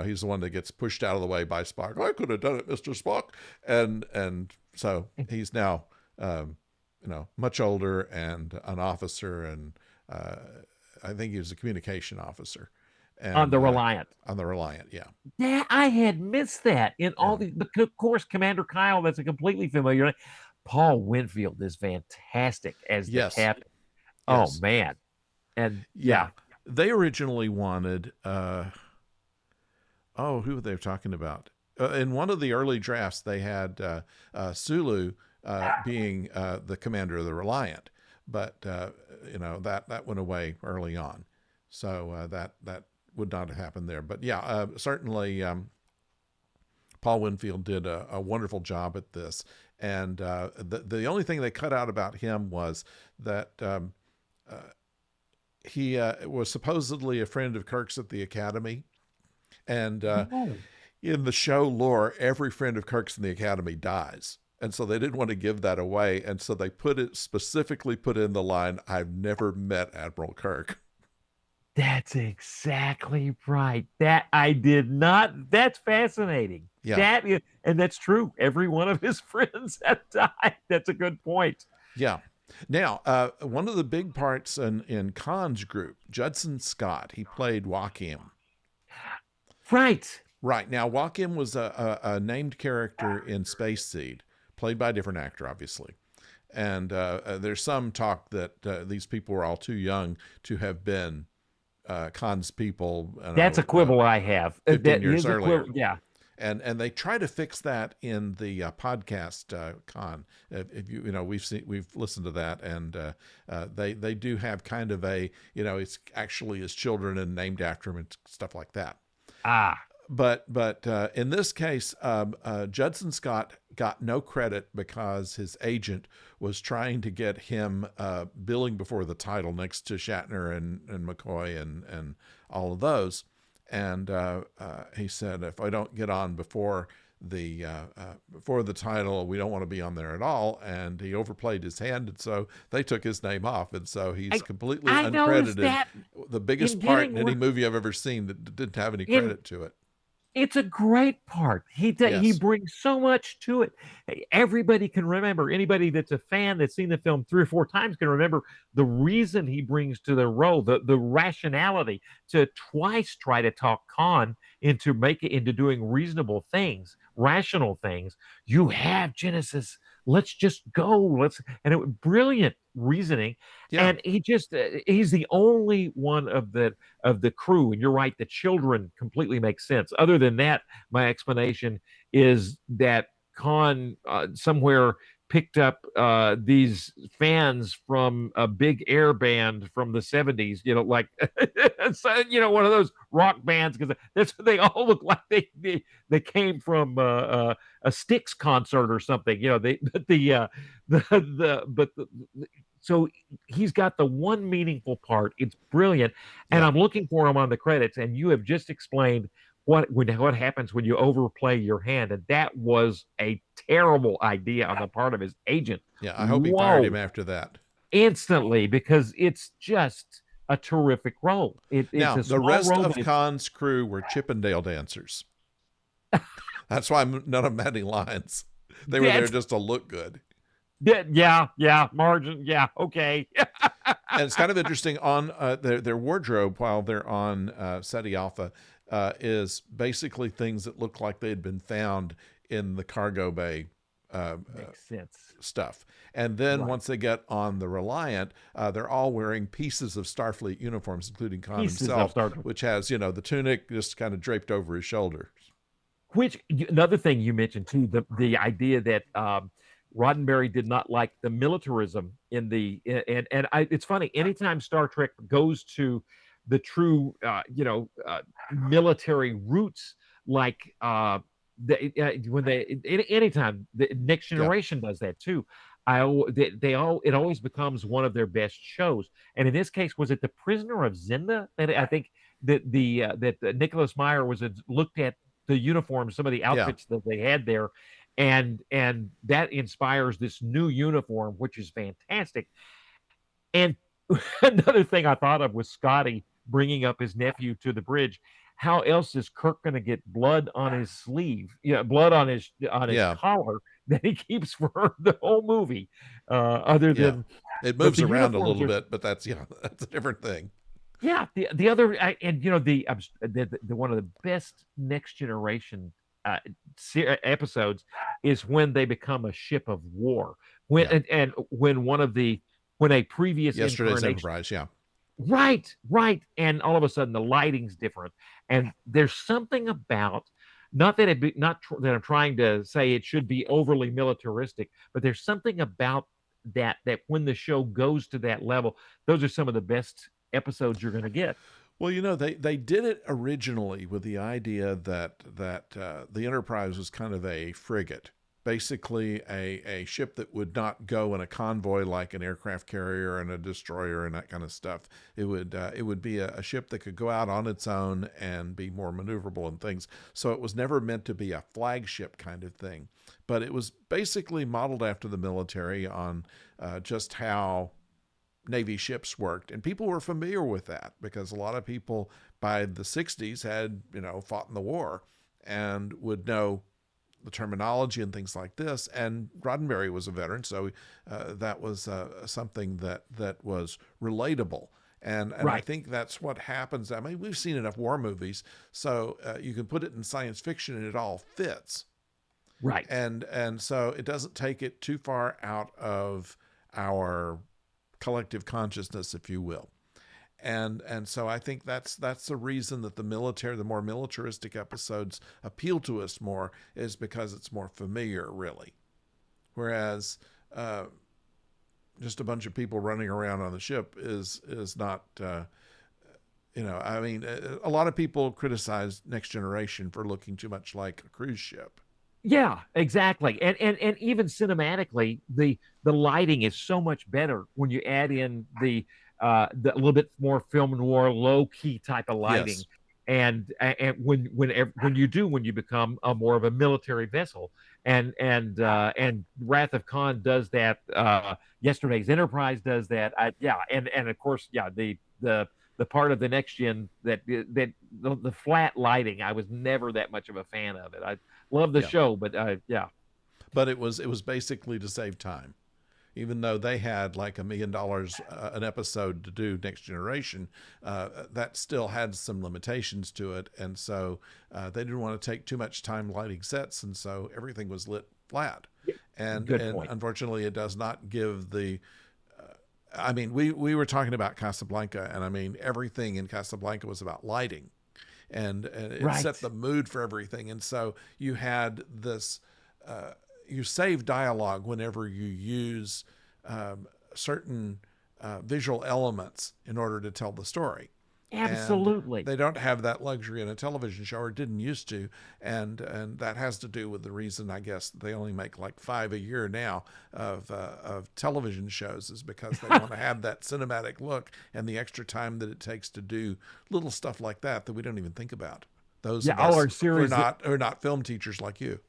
he's the one that gets pushed out of the way by Spock. I could have done it, Mr. Spock. And so he's now, much older and an officer, and uh, I think he was a communication officer, on and the Reliant. on the Reliant. Yeah, Yeah, I had missed that in all yeah, the, but of course, Commander Kyle, that's a completely familiar name. Paul Winfield is fantastic as the yes, captain. Oh yes, man. And yeah. yeah, They originally wanted, who were they talking about? In one of the early drafts, they had Sulu being the commander of the Reliant, but that went away early on, so that would not have happened there. But yeah, certainly. Paul Winfield did a wonderful job at this, and the only thing they cut out about him was that he was supposedly a friend of Kirk's at the Academy, and no, in the show lore, every friend of Kirk's in the Academy dies. And so they didn't want to give that away. And so they specifically put in the line, I've never met Admiral Kirk. that's exactly right. That I did not. That's fascinating. Yeah. And that's true. Every one of his friends have died. That's a good point. Yeah. Now, one of the big parts in Khan's group, Judson Scott, he played Joachim. Right. Right. Now, Joachim was a named character in Space Seed, played by a different actor, obviously. And there's some talk that these people were all too young to have been Khan's people, That's a quibble I have. 15 That years is a earlier. quibble. Yeah. And they try to fix that in the podcast Khan. If we've listened to that, and they do have kind of a, it's actually his children and named after him and stuff like that. Ah, But in this case, Judson Scott got no credit because his agent was trying to get him billing before the title next to Shatner and McCoy and all of those. And he said, if I don't get on before the title, we don't want to be on there at all. And he overplayed his hand, and so they took his name off, and so he's completely I noticed uncredited. that The biggest in part in getting any movie I've ever seen that didn't have any in credit to it. It's a great part. He Yes. brings so much to it. Everybody can remember. Anybody that's a fan that's seen the film 3 or 4 times can remember the reason he brings to the role, the rationality to twice try to talk Khan into doing reasonable things, rational things. You have Genesis. Let's just go. Brilliant reasoning. Yeah. And he's the only one of the crew. And you're right, the children completely make sense. Other than that, my explanation is that Khan somewhere picked up these fans from a big air band from the 70s, like so, one of those rock bands, because they all look like they came from a Styx concert or something. So he's got the one meaningful part. It's brilliant, and Yeah. I'm looking for him on the credits. And you have just explained what happens when you overplay your hand, and that was a terrible idea on the part of his agent. Yeah. I hope he fired him Whoa! after that. Instantly, because it's just a terrific role. It's Now, a the small rest role, of but it's Khan's crew were Chippendale dancers. That's why none of them had any lines. They were there that's just to look good. yeah, margin, yeah, okay. And it's kind of interesting on their wardrobe while they're on Ceti Alpha is basically things that look like they had been found in the cargo bay Makes sense. stuff. And then Right. once they get on the Reliant, they're all wearing pieces of Starfleet uniforms, including Khan Pieces of himself, Star Trek. which has, the tunic just kind of draped over his shoulders. Which another thing you mentioned too, the idea that Roddenberry did not like the militarism in it's funny, anytime Star Trek goes to the true military roots, like when anytime the Next Yeah. Generation does that too. It always becomes one of their best shows. And in this case, was it The Prisoner of Zenda that I think that Nicholas Meyer looked at the uniforms, some of the Yeah. outfits that they had there, and that inspires this new uniform, which is fantastic. And another thing I thought of was Scotty bringing up his nephew to the bridge. How else is Kirk going to get blood on his sleeve? Blood on his Yeah. collar that he keeps for the whole movie. Other Yeah. than, It but moves the around a uniforms little are, bit, but that's a different thing. yeah. The other, and the one of the best Next Generation episodes is when they become a ship of war. When Yeah. and when a previous Yesterday's incarnation. Enterprise. Yeah. Right. And all of a sudden the lighting's different. And there's something about, not that that I'm trying to say it should be overly militaristic, but there's something about that when the show goes to that level, those are some of the best episodes you're going to get. Well, they did it originally with the idea that the Enterprise was kind of a frigate, basically a ship that would not go in a convoy like an aircraft carrier and a destroyer and that kind of stuff. It would be a ship that could go out on its own and be more maneuverable and things. So it was never meant to be a flagship kind of thing, but it was basically modeled after the military on just how Navy ships worked, and people were familiar with that because a lot of people by the 60s had fought in the war and would know the terminology and things like this. And Roddenberry was a veteran, so that was something that was relatable. And I Right. think that's what happens. I mean, we've seen enough war movies, so you can put it in science fiction and it all fits. Right. And so it doesn't take it too far out of our collective consciousness, if you will. And so I think that's the reason that the more militaristic episodes appeal to us more, is because it's more familiar, really. Whereas uh, just a bunch of people running around on the ship is not. I mean, a lot of people criticize Next Generation for looking too much like a cruise ship. Yeah, exactly. And even cinematically, the lighting is so much better when you add in the a little bit more film noir, low key type of lighting. Yes. And when you become a more of a military vessel, and Wrath of Khan does that. Yesterday's Enterprise does that. Yeah, and of course, yeah, the part of the next gen the flat lighting, I was never that much of a fan of it. I love the Yeah. show, but yeah, But it was basically to save time. Even though they had like $1 million an episode to do Next Generation, that still had some limitations to it, and so they didn't want to take too much time lighting sets, and so everything was lit flat. good And point. unfortunately, it does not give the. I mean, we were talking about Casablanca, and I mean everything in Casablanca was about lighting, and it set Right. the mood for everything, and so you had this. You save dialogue whenever you use certain visual elements in order to tell the story. And Absolutely. they don't have that luxury in a television show, or didn't used to, and that has to do with the reason, I guess, they only make like 5 a year now of television shows, is because they want to have that cinematic look and the extra time that it takes to do little stuff like that we don't even think about. Those Yeah, of all us our series. who are not film teachers like you.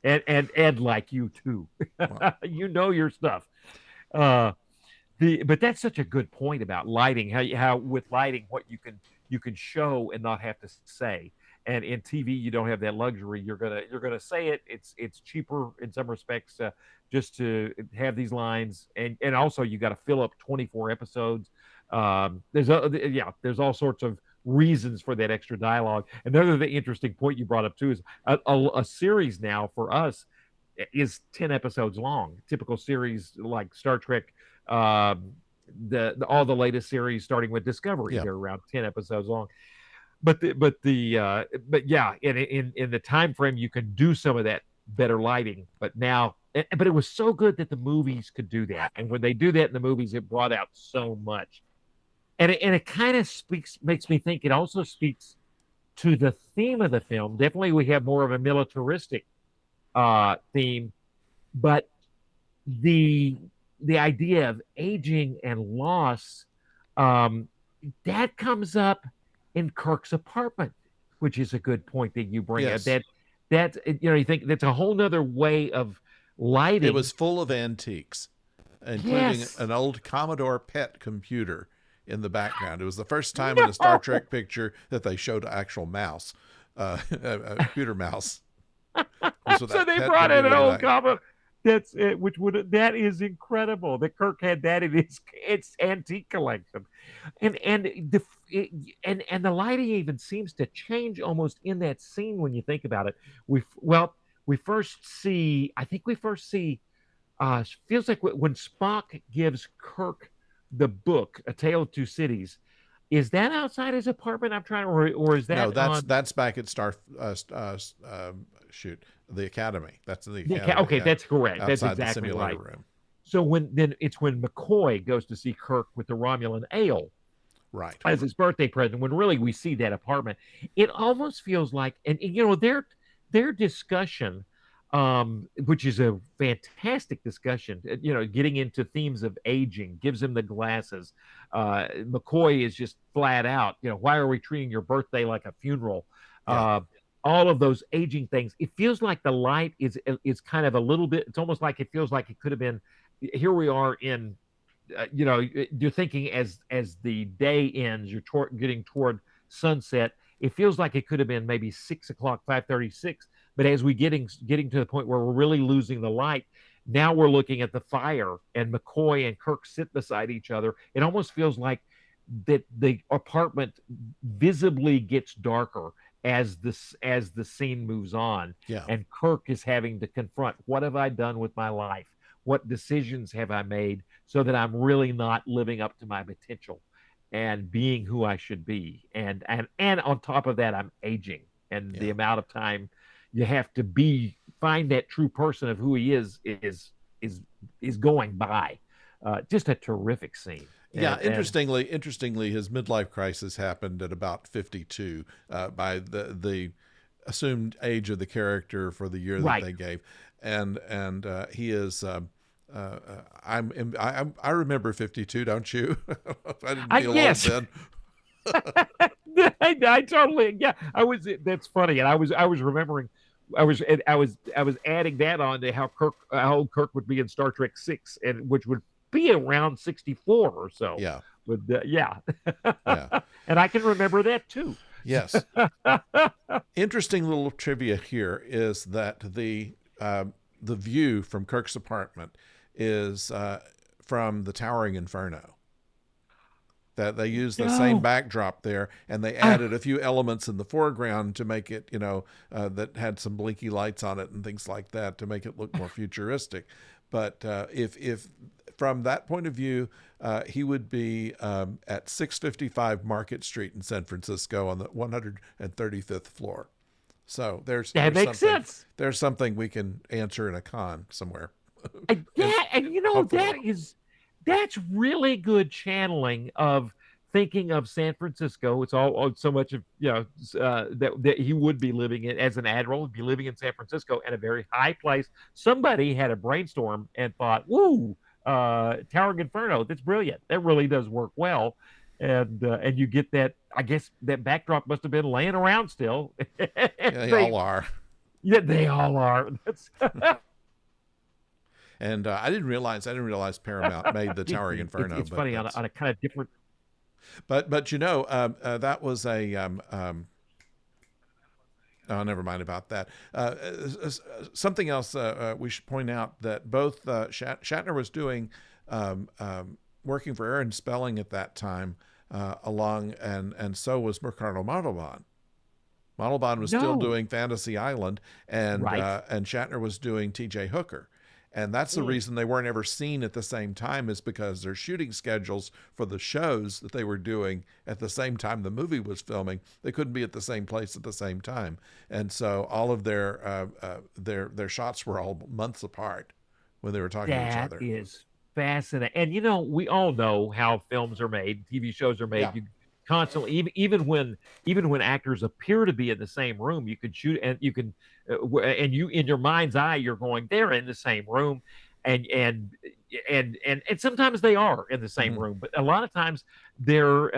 And Ed like you too. Well, You know your stuff. Uh, but that's such a good point about lighting. How with lighting, what you can show and not have to say. And in TV, you don't have that luxury. You're gonna say it. It's cheaper in some respects, just to have these lines, and also you got to fill up 24 episodes. There's all sorts of reasons for that extra dialogue. Another the interesting point you brought up too is a series now for us is 10 episodes long. Typical series like Star Trek, all the latest series starting with Discovery, yeah. they're around 10 episodes long. But yeah, in the time frame you can do some of that better lighting. But it was so good that the movies could do that, and when they do that in the movies, it brought out so much. And it kind of speaks makes me think it also speaks to the theme of the film. Definitely, we have more of a militaristic theme, but the the idea of aging and loss, um, that comes up in Kirk's apartment, which is a good point that you bring up. Yes. You think that's a whole nother way of It lighting. was full of antiques, including Yes. an old Commodore PET computer in the background. It was the first time in a Star No. Trek picture that they showed an actual mouse, a computer mouse. Was with So that they PET brought in computer an in the old back. comic. That is incredible that Kirk had that in his its antique collection, and the and the lighting even seems to change almost in that scene when you think about it. We first see, I think we first see, feels like when Spock gives Kirk the book, A Tale of Two Cities. Is that outside his apartment? I'm trying, or is No, that on that's back at shoot, the Academy. That's the Academy. Okay, Yeah, that's correct. That's outside the exactly simulator right. room. So it's when McCoy goes to see Kirk with the Romulan ale Right. as his birthday present. When really we see that apartment, it almost feels like, and their discussion, which is a fantastic discussion. Getting into themes of aging, gives him the glasses. McCoy is just flat out. Why are we treating your birthday like a funeral? Yeah. Uh, all of those aging things. It feels like the light is kind of a little bit. It's almost like it feels like it could have been. Here we are in you're thinking as the day ends, getting toward sunset. It feels like it could have been maybe 6 o'clock, 5:36. But as we getting to the point where we're really losing the light, now we're looking at the fire, and McCoy and Kirk sit beside each other. It almost feels like that the apartment visibly gets darker as the scene moves on, Yeah. and Kirk is having to confront, what have I done with my life? what decisions have I made so that I'm really not living up to my potential and being who I should be. And on top of that, I'm aging, and the Yeah. amount of time you have to be find that true person of who he is is going by. Just a terrific scene. Yeah, And interestingly, his midlife crisis happened at about 52 by the assumed age of the character for the year that right. they gave, and he is. I remember 52, don't you? I didn't I feel old yes. then. I totally yeah. I was that's funny, and I was remembering. I was adding that on to how old Kirk would be in Star Trek Six, and which would be around 64 or so. Yeah, But yeah, yeah, and I can remember that too. yes. Interesting little trivia here is that the view from Kirk's apartment is from the Towering Inferno. That they used the same No, backdrop there, and they I, added a few elements in the foreground to make it, that had some blinky lights on it and things like that to make it look more futuristic. But if from that point of view, he would be at 655 Market Street in San Francisco on the 135th floor. So that makes sense. there's something we can answer in a con somewhere. And That and hopefully, that's really good channeling of thinking of San Francisco. It's all so much of that he would be living in as an admiral, would be living in San Francisco at a very high place. Somebody had a brainstorm and thought, "Woo, Towering Inferno, that's brilliant. That really does work well." And you get that. I guess that backdrop must have been laying around still. yeah, they they all are. Yeah, they all are. That's And I didn't realize Paramount made the Towering Inferno, it's but funny that's on a kind of different. but that was a oh, never mind about that. Something else we should point out that both Shatner was doing working for Aaron Spelling at that time, along and so was Ricardo Montalban. Montalban was still No, doing Fantasy Island, right? and Shatner was doing T.J. Hooker. And that's the Mm. reason they weren't ever seen at the same time, is because their shooting schedules for the shows that they were doing at the same time the movie was filming, they couldn't be at the same place at the same time, and so all of their shots were all months apart when they were talking to each That other. is fascinating. And we all know how films are made, TV shows are Yeah. made. You constantly, even when actors appear to be in the same room, you could shoot and you can, and you in your mind's eye, you're going, they're in the same room, and and sometimes they are in the same Hmm. room, but a lot of times they're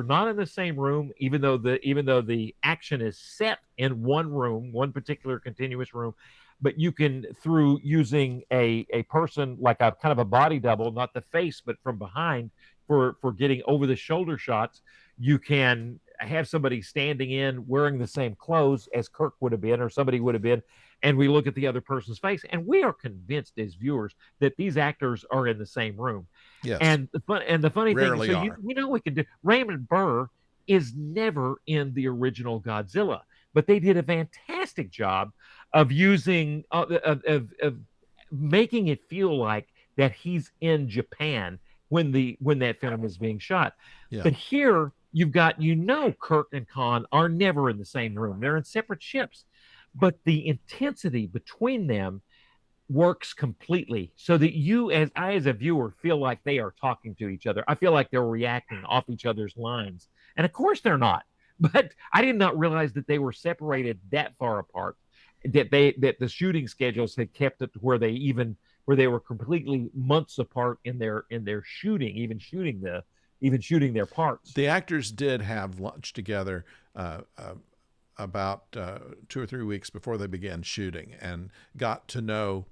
not in the same room, even though the action is set in one room, one particular continuous room, but you can through using a person like a kind of a body double, not the face but from behind, for getting over the shoulder shots, you can have somebody standing in wearing the same clothes as Kirk would have been or somebody would have been, and we look at the other person's face and we are convinced as viewers that these actors are in the same room. Yes. And the funny thing is, Rarely so are. we know we can do. Raymond Burr is never in the original Godzilla, but they did a fantastic job of using of making it feel like that he's in Japan when that film is being shot. Yeah. But here you've got Kirk and Khan are never in the same room. They're in separate ships. But the intensity between them works completely so that as a viewer feel like they are talking to each other. I feel like they're reacting off each other's lines. And of course they're not. But I did not realize that they were separated that far apart, that the shooting schedules had kept it to where they were completely months apart in their shooting, even shooting their parts. The actors did have lunch together about 2 or 3 weeks before they began shooting, and got to know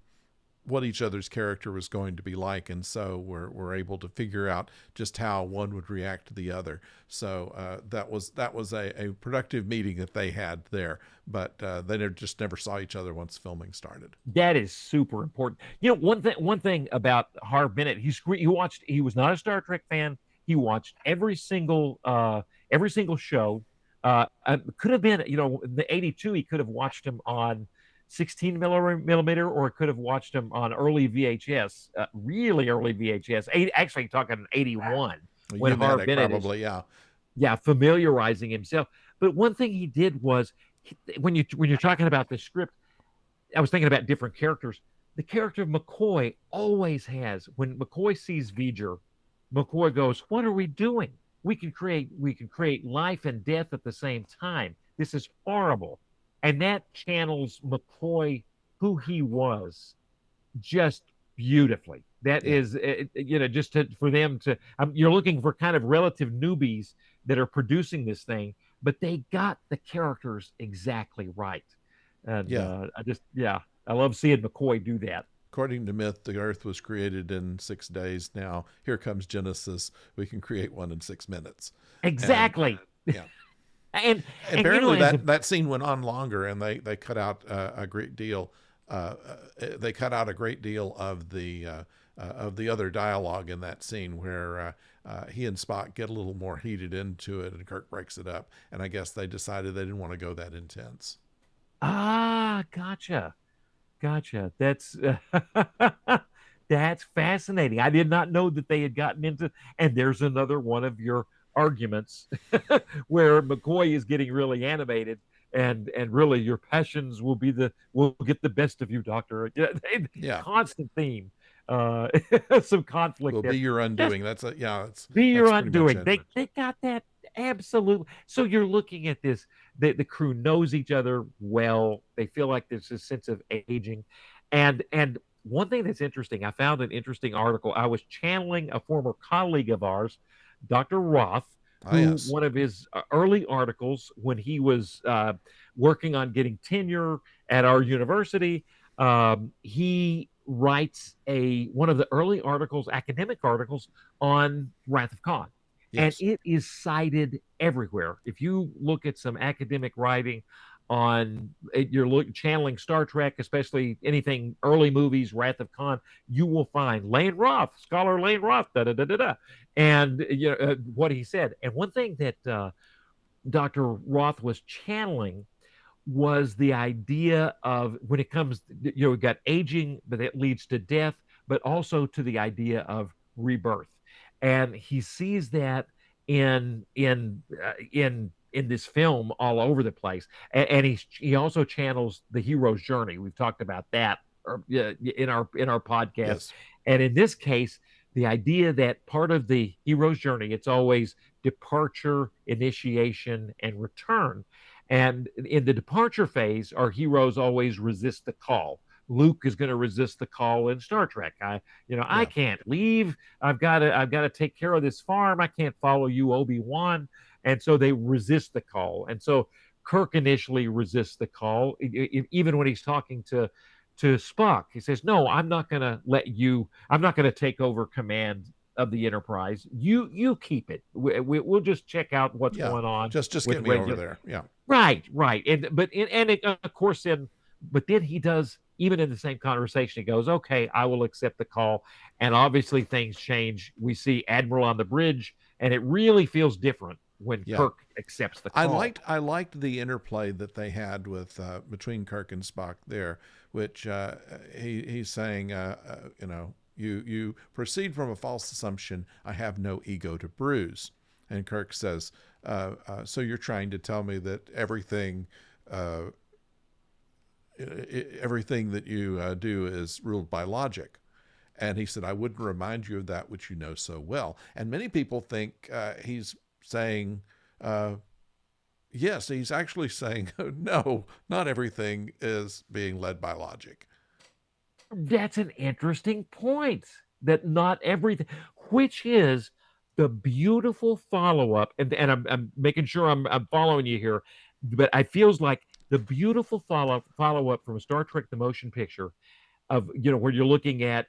what each other's character was going to be like, and so we're able to figure out just how one would react to the other. So that was a productive meeting that they had there, but they just never saw each other once filming started. That is super important. One thing about Harv Bennett, he was not a Star Trek fan. He watched every single show. Could have been, in the '82, he could have watched him on 16 millimeter, or it could have watched them on early VHS, really early VHS. Actually, talking 81 when Harv UMATIC Bennett is, probably, yeah. yeah, familiarizing himself. But one thing he did was, when you're talking about the script, I was thinking about different characters. The character of McCoy always has, when McCoy sees V'ger, McCoy goes, "What are we doing? We can create life and death at the same time. This is horrible." And that channels McCoy, who he was, just beautifully. That Yeah. is, just for them to, you're looking for kind of relative newbies that are producing this thing, but they got the characters exactly right. And Yeah. yeah, I love seeing McCoy do that. According to myth, the earth was created in 6 days. Now, here comes Genesis. We can create one in 6 minutes. And Exactly. yeah. And Apparently, as a, that scene went on longer, and they cut out a great deal. They cut out a great deal of the other dialogue in that scene where he and Spock get a little more heated into it, and Kirk breaks it up. And I guess they decided they didn't want to go that intense. gotcha. Gotcha. That's fascinating. I did not know that they had gotten into, and there's another one of your arguments where McCoy is getting really animated, and really your passions will get the best of you, Doctor. Yeah, Yeah, constant theme. Uh some conflict will there. be your Just undoing. Yeah. be your That's pretty much undoing. it. They got that absolutely. So you're looking at this. The crew knows each other well. They feel like there's a sense of aging, and one thing that's interesting. I found an interesting article. I was channeling a former colleague of ours, Dr. Roth, Ah, who yes, one of his early articles when he was working on getting tenure at our university, he writes a one of the early articles, academic articles on Wrath of Khan. And yes, it is cited everywhere. If you look at some academic writing on you're channeling Star Trek, especially anything early movies, Wrath of Khan, you will find Lane Roth, scholar Lane Roth, da da da da da, and what he said. And one thing that Dr. Roth was channeling was the idea of, when it comes, we've got aging, but it leads to death, but also to the idea of rebirth. And he sees that in this film all over the place. And he also channels the hero's journey. We've talked about that in our podcast. yes. And in this case, the idea that part of the hero's journey, it's always departure, initiation, and return. And in the departure phase, our heroes always resist the call. Luke is going to resist the call in Star Trek. I Yeah, can't leave. I've got to take care of this farm. I can't follow you, Obi-Wan. And so they resist the call. And so Kirk initially resists the call, even when he's talking to Spock. He says, "No, I'm not going to let you. I'm not going to take over command of the Enterprise. You keep it. We'll just check out what's yeah. going on Just with get me over regular." there. Yeah, Right, right. Of course, but then he does, even in the same conversation, he goes, "Okay, I will accept the call." And obviously things change. We see Admiral on the bridge, and it really feels different when yeah. Kirk accepts the call. I liked the interplay that they had with between Kirk and Spock there, which he's saying, you proceed from a false assumption. I have no ego to bruise, and Kirk says, so you're trying to tell me that uh, everything that you do is ruled by logic. And he said, I wouldn't remind you of that which you know so well. And many people think he's saying, uh, yes, he's actually saying, no, not everything is being led by logic. That's an interesting point. That not everything, which is the beautiful follow up, and I'm making sure I'm following you here, but I feels like the beautiful follow up from Star Trek: The Motion Picture, of where you're looking at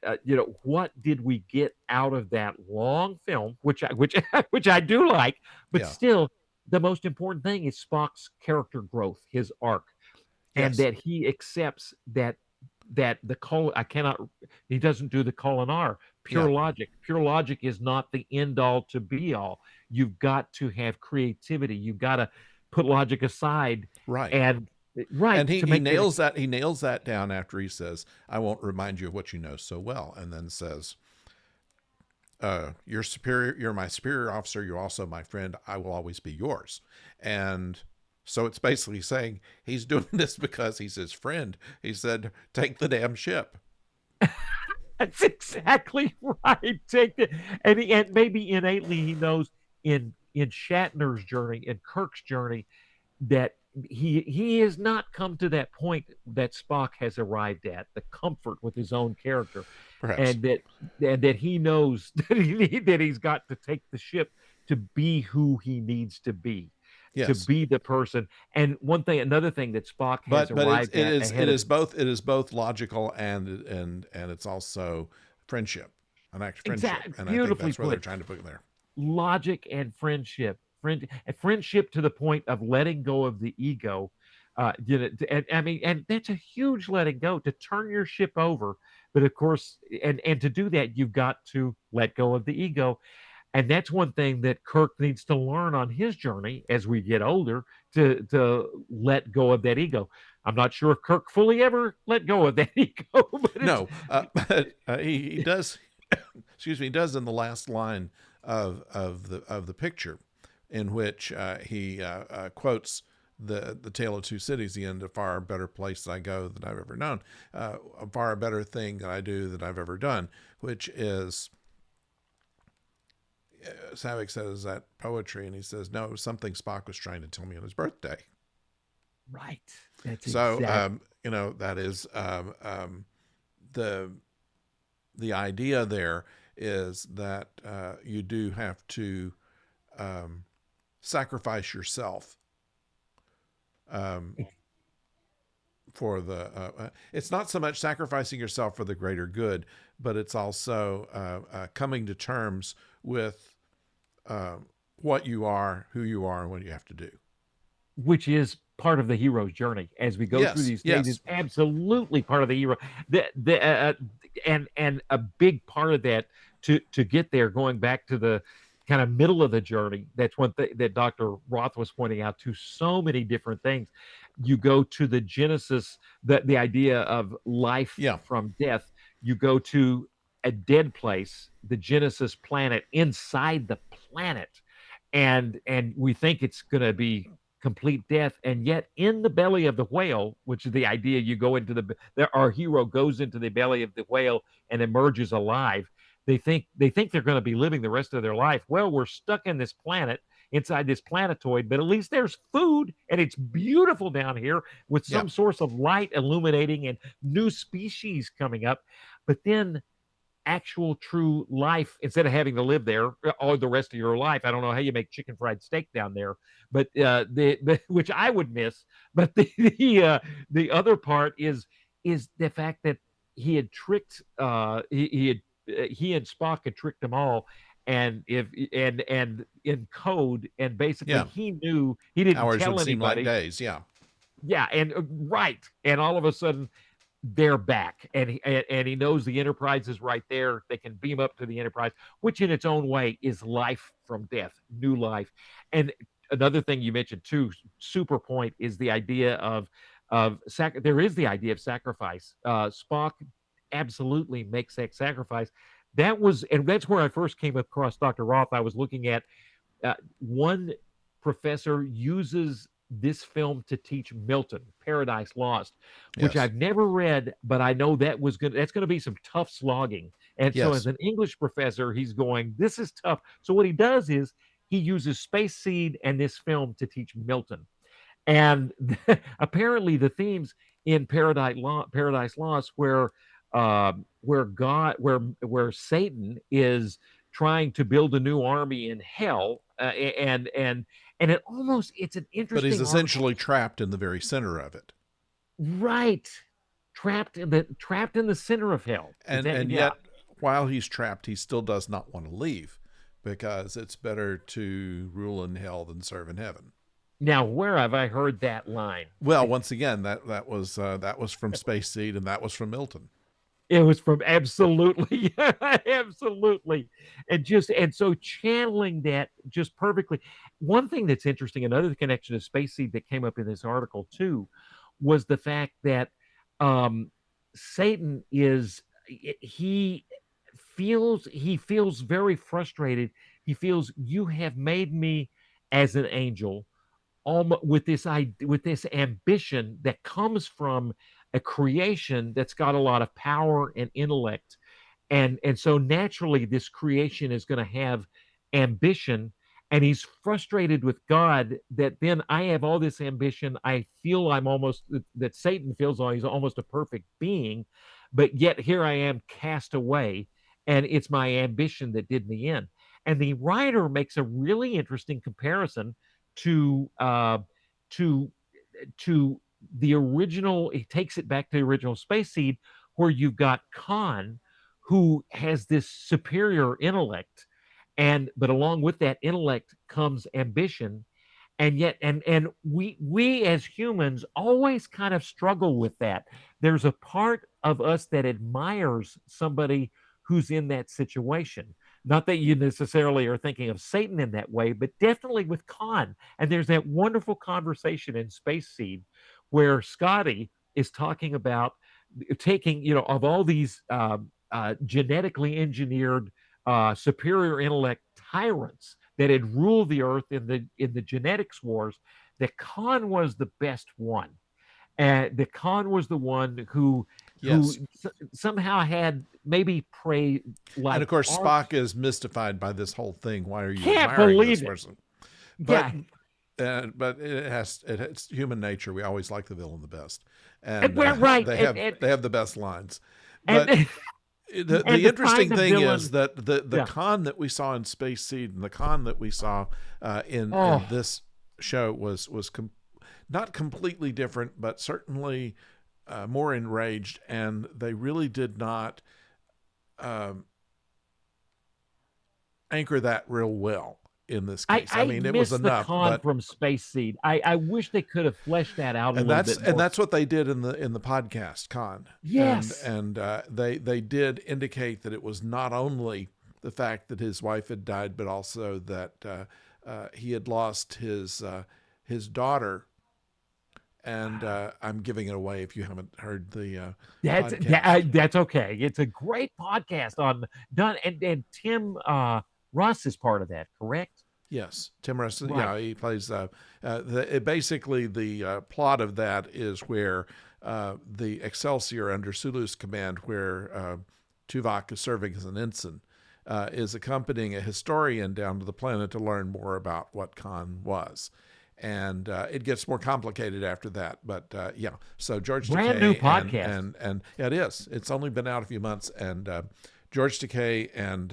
what did we get out of that long film, which I do like, but Yeah. still the most important thing is Spock's character growth, his arc, and Yes. that he accepts that the col I cannot he doesn't do the Kolinar. Yeah. Pure logic is not the end all to be all. You've got to have creativity. You've got to put logic aside Right. and right, And he to he make that nails that he nails that down after he says, "I won't remind you of what you know so well," and then says, "You're superior. You're my superior officer. You're also my friend. I will always be yours." And so it's basically saying he's doing this because he's his friend. He said, "Take the damn ship." That's exactly right. Take it, and maybe innately he knows in Shatner's journey, in Kirk's journey, that he has not come to that point that Spock has arrived at, the comfort with his own character, Perhaps. and that he knows that he's got to take the ship to be who he needs to Yes. be the person. And another thing that Spock has But it's arrived it at is it ahead of is both it is both logical and it's also friendship, an act of friendship, exact and I think beautifully that's where they're put, trying to put it there. logic and friendship to the point of letting go of the ego. And I mean, and that's a huge letting go, to turn your ship over. But of course, and to do that, you've got to let go of the ego. And that's one thing that Kirk needs to learn on his journey as we get older, to let go of that ego. I'm not sure if Kirk fully ever let go of that ego, but it's No, but he does. Excuse me. He does in the last line of the picture, in which he quotes the Tale of Two Cities, the end, a far better place I go than I've ever known, a far better thing that I do than I've ever done, which is, Savick says that poetry, and he says, no, it was something Spock was trying to tell me on his birthday. right. That's So, exact. that is, the idea there is that you do have to um, sacrifice yourself, um, for the. It's not so much sacrificing yourself for the greater good, but it's also coming to terms with uh, what you are, who you are, and what you have to do. Which is part of the hero's journey as we go through Yes, these stages. yes, Absolutely part of the hero. And a big part of that, to get there, going back to the kind of middle of the journey. That's one thing that Dr. Roth was pointing out, to so many different things. You go to the genesis, the idea of life yeah, from death. You go to a dead place, the Genesis planet, inside the planet, and we think it's going to be complete death, and yet in the belly of the whale, which is the idea, you go into our hero goes into the belly of the whale and emerges alive. They think they're going to be living the rest of their life. Well, we're stuck in this planet, inside this planetoid, but at least there's food, and it's beautiful down here, with yeah, some source of light illuminating and new species coming up. But then actual true life, instead of having to live there all the rest of your life. I don't know how you make chicken fried steak down there, but which I would miss. But the other part is the fact that he had tricked he and Spock had tricked them all, and if and in code, and basically yeah. he knew, he didn't Hours would tell seem like anybody. days. Yeah, Yeah, and right, and all of a sudden they're back, and he knows the Enterprise is right there. They can beam up to the Enterprise, which in its own way is life from death, new life. And another thing you mentioned too, super point, is the idea there is the idea of sacrifice. Spock absolutely makes that sacrifice. And that's where I first came across Dr. Roth. I was looking at one professor uses this film to teach Milton, Paradise Lost, which yes, I've never read, but I know that's going to be some tough slogging. And so as yes. an English professor, he's going, this is tough. So what he does is he uses Space Seed and this film to teach Milton. And apparently the themes in Paradise Lost, where God, where Satan is trying to build a new army in hell, and it's an But he's interesting article. essentially trapped in the very center of it, Right. Trapped in the center of hell. Is and that, and yeah. yet, while he's trapped, he still does not want to leave, because it's better to rule in hell than serve in heaven. Now, where have I heard that line? Well, once again, that was from Space Seed, and that was from Milton. It was from, absolutely, absolutely, and so channeling that just perfectly. One thing that's interesting, another connection to Space Seed that came up in this article too, was the fact that um, Satan is he he feels very frustrated. He feels you have made me as an angel, almost with this ambition that comes from a creation that's got a lot of power and intellect, and so naturally this creation is going to have ambition, and he's frustrated with God that then I have all this ambition. I feel I'm almost that Satan feels he's almost a perfect being, but yet here I am cast away, and it's my ambition that did me in. And the writer makes a really interesting comparison to to to the original. He takes it back to the original Space Seed, where you've got Khan, who has this superior intellect, and but along with that intellect comes ambition, and yet and we as humans always kind of struggle with that. There's a part of us that admires somebody who's in that situation. Not that you necessarily are thinking of Satan in that way, but definitely with Khan. And there's that wonderful conversation in Space Seed where Scotty is talking about taking, of all these genetically engineered superior intellect tyrants that had ruled the earth in the genetics wars, that Khan was the best one, and the Khan was the one who Yes. somehow had maybe prey And like of course, art. Spock is mystified by this whole thing. Why are you Can't admiring this believe it. person? But Yeah, but it's human nature. We always like the villain the best, and and we're right, they have the best lines. and, But and, and the to find interesting the thing villain. is that the Yeah. Khan that we saw in Space Seed and the Khan that we saw in Oh, this show was not completely different, but certainly more enraged, and they really did not um, anchor that real well in this I case. I I mean, it was miss the enough, con but from Space Seed. I wish they could have fleshed that out a and little that's bit and more. that's what they did in the podcast Con, Yes. and they did indicate that it was not only the fact that his wife had died, but also that he had lost his daughter. And I'm giving it away if you haven't heard the podcast. That's okay. It's a great podcast on done, and Tim Ross is part of that, correct? Yes, Tim Russ. Right. Yeah, he plays. Basically, the plot of that is where the Excelsior, under Sulu's command, where Tuvok is serving as an ensign, is accompanying a historian down to the planet to learn more about what Khan was. And it gets more complicated after that, but yeah. So George Brand new Takei podcast. and yeah, it is. It's only been out a few months, and George Takei and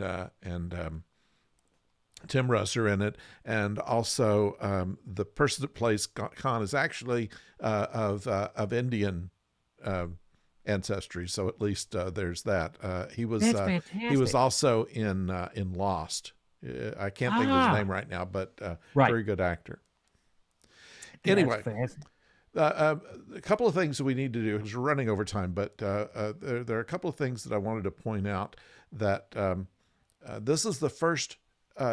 Tim Russ are in it, and also the person that plays Khan is actually of Indian uh, ancestry. So at least there's that. That's He was fantastic. also in Lost. I can't think of his Ah, name right now, but right. very good actor. That's Anyway, fantastic. a couple of things that we need to do because we're running over time, but there are a couple of things that I wanted to point out that this is the first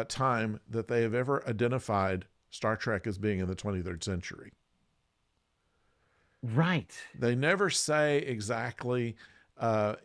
time that they have ever identified Star Trek as being in the 23rd century. Right. They never say exactly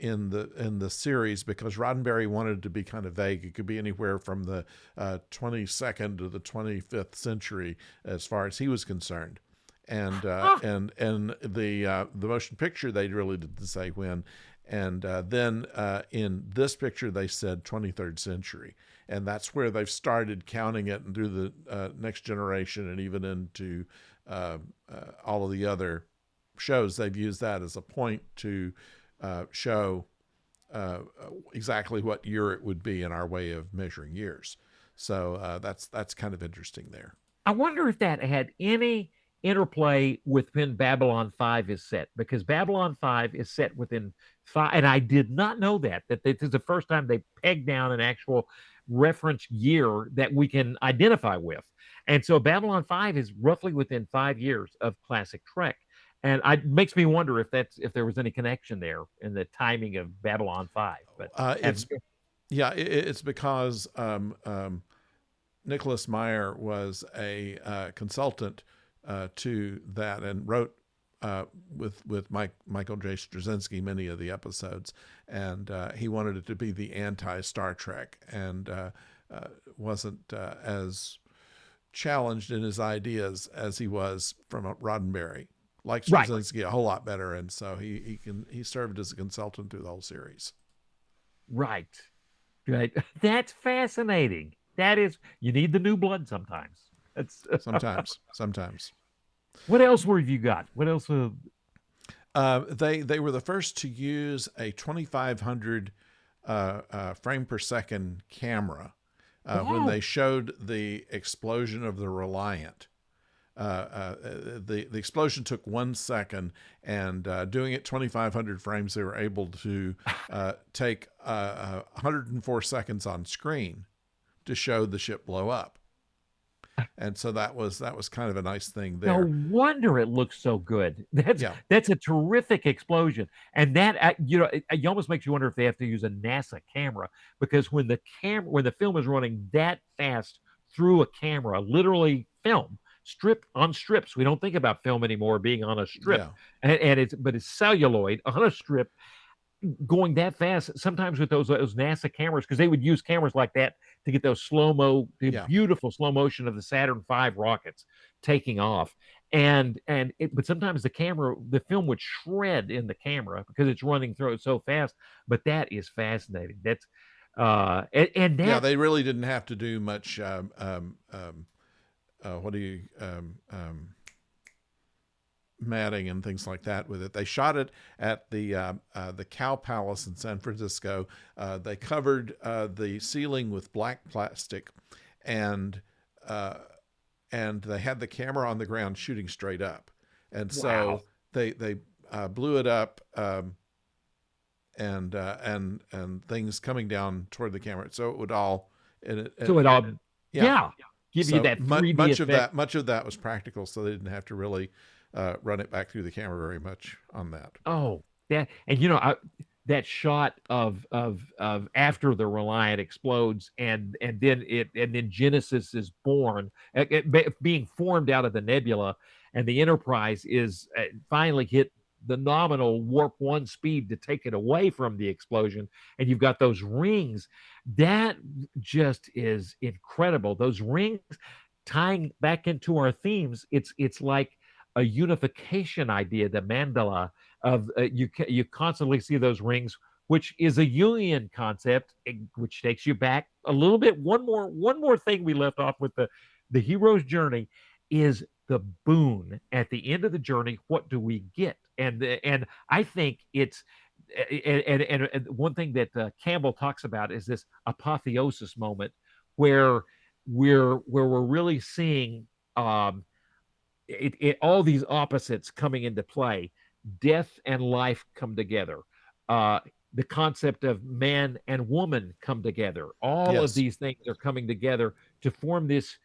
in the series because Roddenberry wanted it to be kind of vague. It could be anywhere from the 22nd to the 25th century, as far as he was concerned. And Ah, the motion picture they really didn't say when, and then in this picture they said 23rd century, and that's where they've started counting it and through the Next Generation and even into all of the other shows. They've used that as a point to show uh, exactly what year it would be in our way of measuring years. So that's kind of interesting there. I wonder if that had any interplay with when Babylon 5 is set, because Babylon 5 is set within five, and I did not know that this is the first time they pegged down an actual reference year that we can identify with. And so Babylon 5 is roughly within 5 years of classic Trek. And it makes me wonder if there was any connection there in the timing of Babylon 5. But have It's yeah, it's because Nicholas Meyer was a consultant to that and wrote with Michael J. Straczynski many of the episodes, and he wanted it to be the anti Star Trek, and wasn't as challenged in his ideas as he was from Roddenberry. Likes Right, Straczynski a whole lot better, and so he served as a consultant through the whole series. right, right. That's fascinating. That is, you need the new blood sometimes. That's Sometimes. what else have you got? What else? They were the first to use a 2500 frame per second camera when they Oh, showed the explosion of the Reliant. The explosion took 1 second, and doing it 2,500 frames, they were able to take 104 seconds on screen to show the ship blow up. And so that was kind of a nice thing no there. wonder it looks so good. That's Yeah, that's a terrific explosion, and that it almost makes you wonder if they have to use a NASA camera because when the film is running that fast through a camera, literally film strip on strips. We don't think about film anymore being on a strip, yeah, and it's celluloid on a strip going that fast sometimes with those NASA cameras because they would use cameras like that to get those the yeah. beautiful slow motion of the Saturn V rockets taking off. But sometimes the film would shred in the camera because it's running through it so fast. But that is fascinating. That's and Yeah, that they really didn't have to do much. What do you matting and things like that with it. They shot it at the Cow Palace in San Francisco. They covered the ceiling with black plastic, and uh, and they had the camera on the ground shooting straight up. And wow. so they blew it up. And things coming down toward the camera, so it would all, So it all yeah. yeah give you So that 3D effect. much of that was practical, so they didn't have to really run it back through the camera very much on that. Oh, that and that shot of after the Reliant explodes and then Genesis is born, being formed out of the nebula, and the Enterprise is finally hit the nominal warp one speed to take it away from the explosion, and you've got those rings. That just is incredible. Those rings tying back into our themes. It's like a unification idea, the mandala of you constantly see those rings, which is a Jungian concept, which takes you back a little bit. One more thing we left off with the hero's journey is the boon at the end of the journey. What do we get? And I think it's and one thing that Campbell talks about is this apotheosis moment where we're really seeing um, all these opposites coming into play. Death and life come together. Uh, the concept of man and woman come together. All of Yes. these things are coming together to form this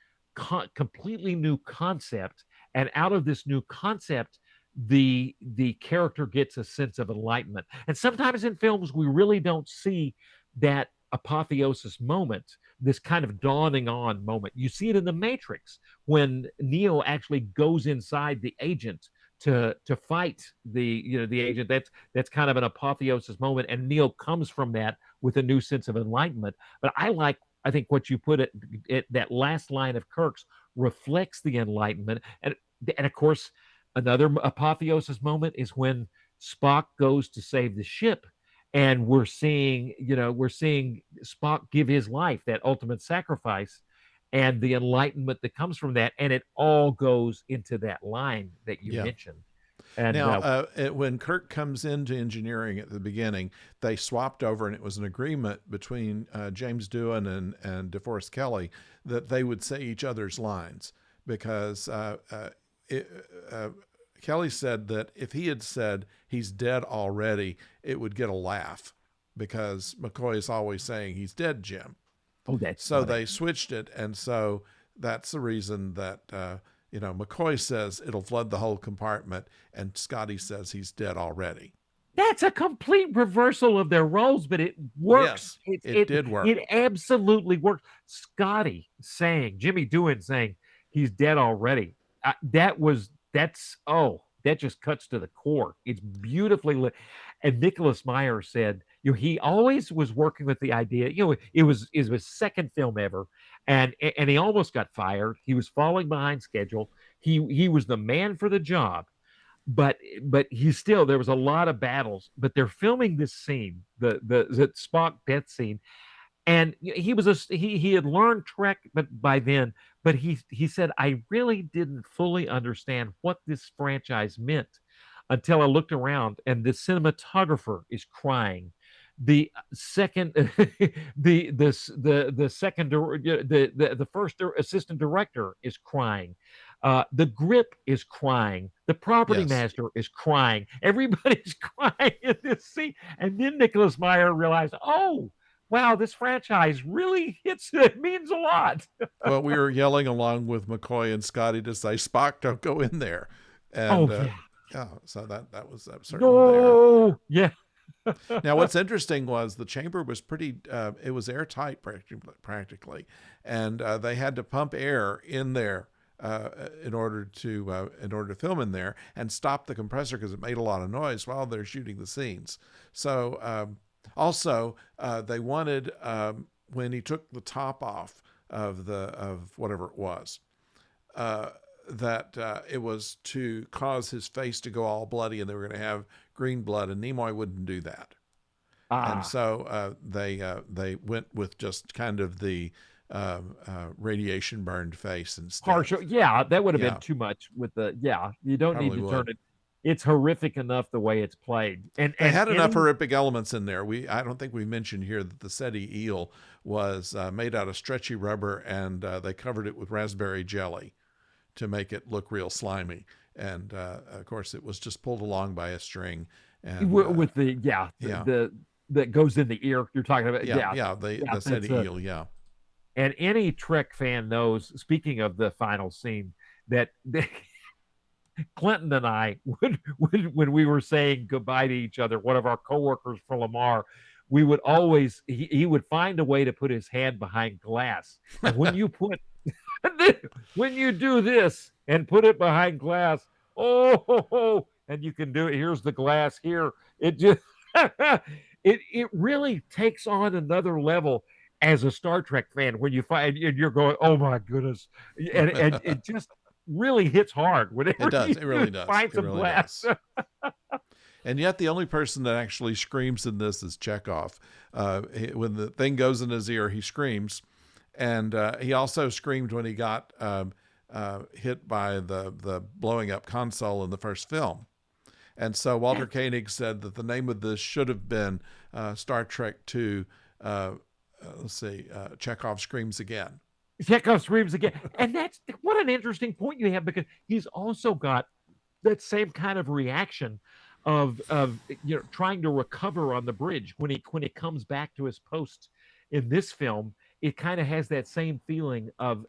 completely new concept. And out of this new concept, the character gets a sense of enlightenment. And sometimes in films, we really don't see that apotheosis moment, this kind of dawning on moment. You see it in the Matrix when Neo actually goes inside the agent to fight the agent. That's kind of an apotheosis moment, and Neo comes from that with a new sense of enlightenment. But I think what you put it that last line of Kirk's reflects the enlightenment, and of course another apotheosis moment is when Spock goes to save the ship, and we're seeing Spock give his life, that ultimate sacrifice, and the enlightenment that comes from that, and it all goes into that line that you Yeah. mentioned. And Now, when Kirk comes into engineering at the beginning, they swapped over, and it was an agreement between James Doohan and DeForest Kelley that they would say each other's lines because it, Kelly said that if he had said he's dead already, it would get a laugh because McCoy is always saying he's dead, Jim. oh, that's So funny. they switched it, and so that's the reason that McCoy says it'll flood the whole compartment, and Scotty says he's dead already. That's a complete reversal of their roles, but it works. Yes, it did work. It absolutely works. Scotty saying, Jimmy Doohan saying he's dead already. That's, oh. that just cuts to the core. It's beautifully lit. And Nicholas Meyer said, he always was working with the idea. It was his second film ever, and he almost got fired. He was falling behind schedule. He was the man for the job, but he still, there was a lot of battles. But they're filming this scene, the Spock death scene, and he had learned Trek, but by then, but he said, I really didn't fully understand what this franchise meant until I looked around and the cinematographer is crying. The second, the second, the first assistant director is crying. The grip is crying. The property Yes. master is crying. Everybody's crying in this scene. And then Nicholas Meyer realized, oh, wow, this franchise really hits, it means a lot. Well, we were yelling along with McCoy and Scotty to say, "Spock, don't go in there," and Oh yeah. yeah, so that was certainly there. No. Yeah. Now, what's interesting was the chamber was pretty, it was airtight practically, and they had to pump air in there in order to film in there and stop the compressor because it made a lot of noise while they're shooting the scenes. So also they wanted when he took the top off of whatever it was. Uh, that it was to cause his face to go all bloody, and they were going to have green blood, and Nimoy wouldn't do that, and Ah, so they went with just kind of the radiation burned face instead. partial. Yeah, that would have been Yeah, too much with the. Yeah, you don't need probably to turn would. it. It's horrific enough the way it's played, and They and had enough any. horrific elements in there. I don't think we mentioned here that the SETI eel was made out of stretchy rubber, and they covered it with raspberry jelly to make it look real slimy. And of course, it was just pulled along by a string. And With the, yeah, yeah, the that goes in the ear you're talking about. yeah, Yeah, yeah, yeah, the that's SETI eel, yeah. and any Trek fan knows, speaking of the final scene, that Clinton and I would, when we were saying goodbye to each other, one of our coworkers for Lamar, we would always, he would find a way to put his hand behind glass. And when you do this and put it behind glass, oh, and you can do it. Here's the glass here. It just it really takes on another level as a Star Trek fan when you find, and you're going, oh my goodness, and it just really hits hard It whenever does. you It really does. find It some really glass. does. And yet, the only person that actually screams in this is Chekhov. When the thing goes in his ear, he screams, and he also screamed when he got hit by the blowing up console in the first film. And so Walter Koenig said that the name of this should have been Star Trek Two. Let's see, Chekhov screams again. Chekhov screams again, and that's what an interesting point you have, because he's also got that same kind of reaction of trying to recover on the bridge when he comes back to his post in this film. It kind of has that same feeling of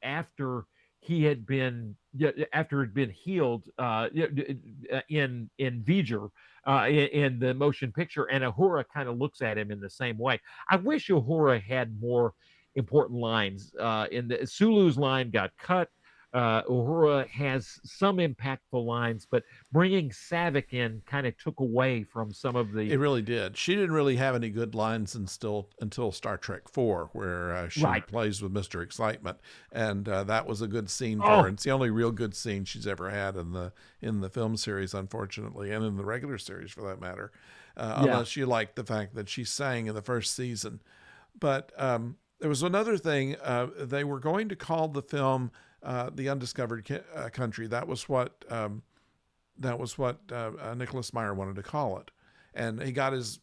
after he had been, yeah, after had been healed, in V'ger, in the motion picture, and Uhura kind of looks at him in the same way. I wish Uhura had more important lines. In the Sulu's line got cut. Uhura has some impactful lines, but bringing Savick in kind of took away from some of the. It really did. She didn't really have any good lines until Star Trek Four, where she Right. plays with Mister Excitement, and that was a good scene for her. Oh, It's the only real good scene she's ever had in the film series, unfortunately, and in the regular series for that matter. yeah. Unless you like the fact that she sang in the first season. But there was another thing. They were going to call the film "The Undiscovered Country." That was what Nicholas Meyer wanted to call it, and he got his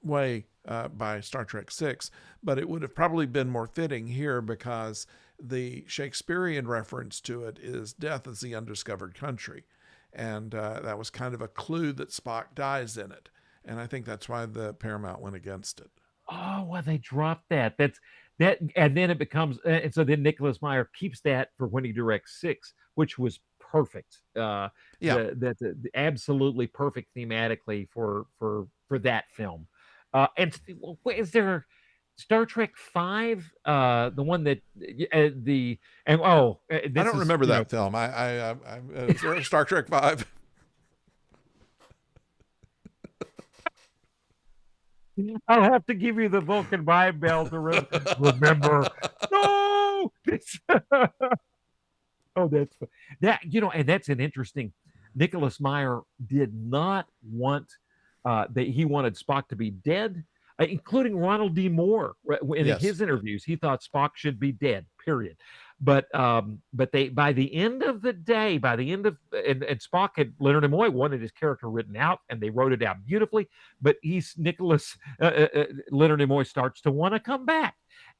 way by Star Trek Six. But it would have probably been more fitting here because the Shakespearean reference to it is "Death is the undiscovered country," and that was kind of a clue that Spock dies in it. And I think that's why the Paramount went against it. Oh, well, they dropped that. And then it becomes, and so then Nicholas Meyer keeps that for when he directs Six, which was perfect. Yeah, The absolutely perfect thematically for that film. And is there? Star Trek Five, the one that the and I this don't is remember that film. Star Trek Five. I'll have to give you the Vulcan vibe bell to remember. No, oh, that's that and that's an interesting. Nicholas Meyer did not want that he wanted Spock to be dead, including Ronald D. Moore. In Yes, his interviews, he thought Spock should be dead. Period. But they by the end of the day, by the end of and Spock had Leonard Nimoy wanted his character written out, and they wrote it out beautifully. But Leonard Nimoy starts to want to come back.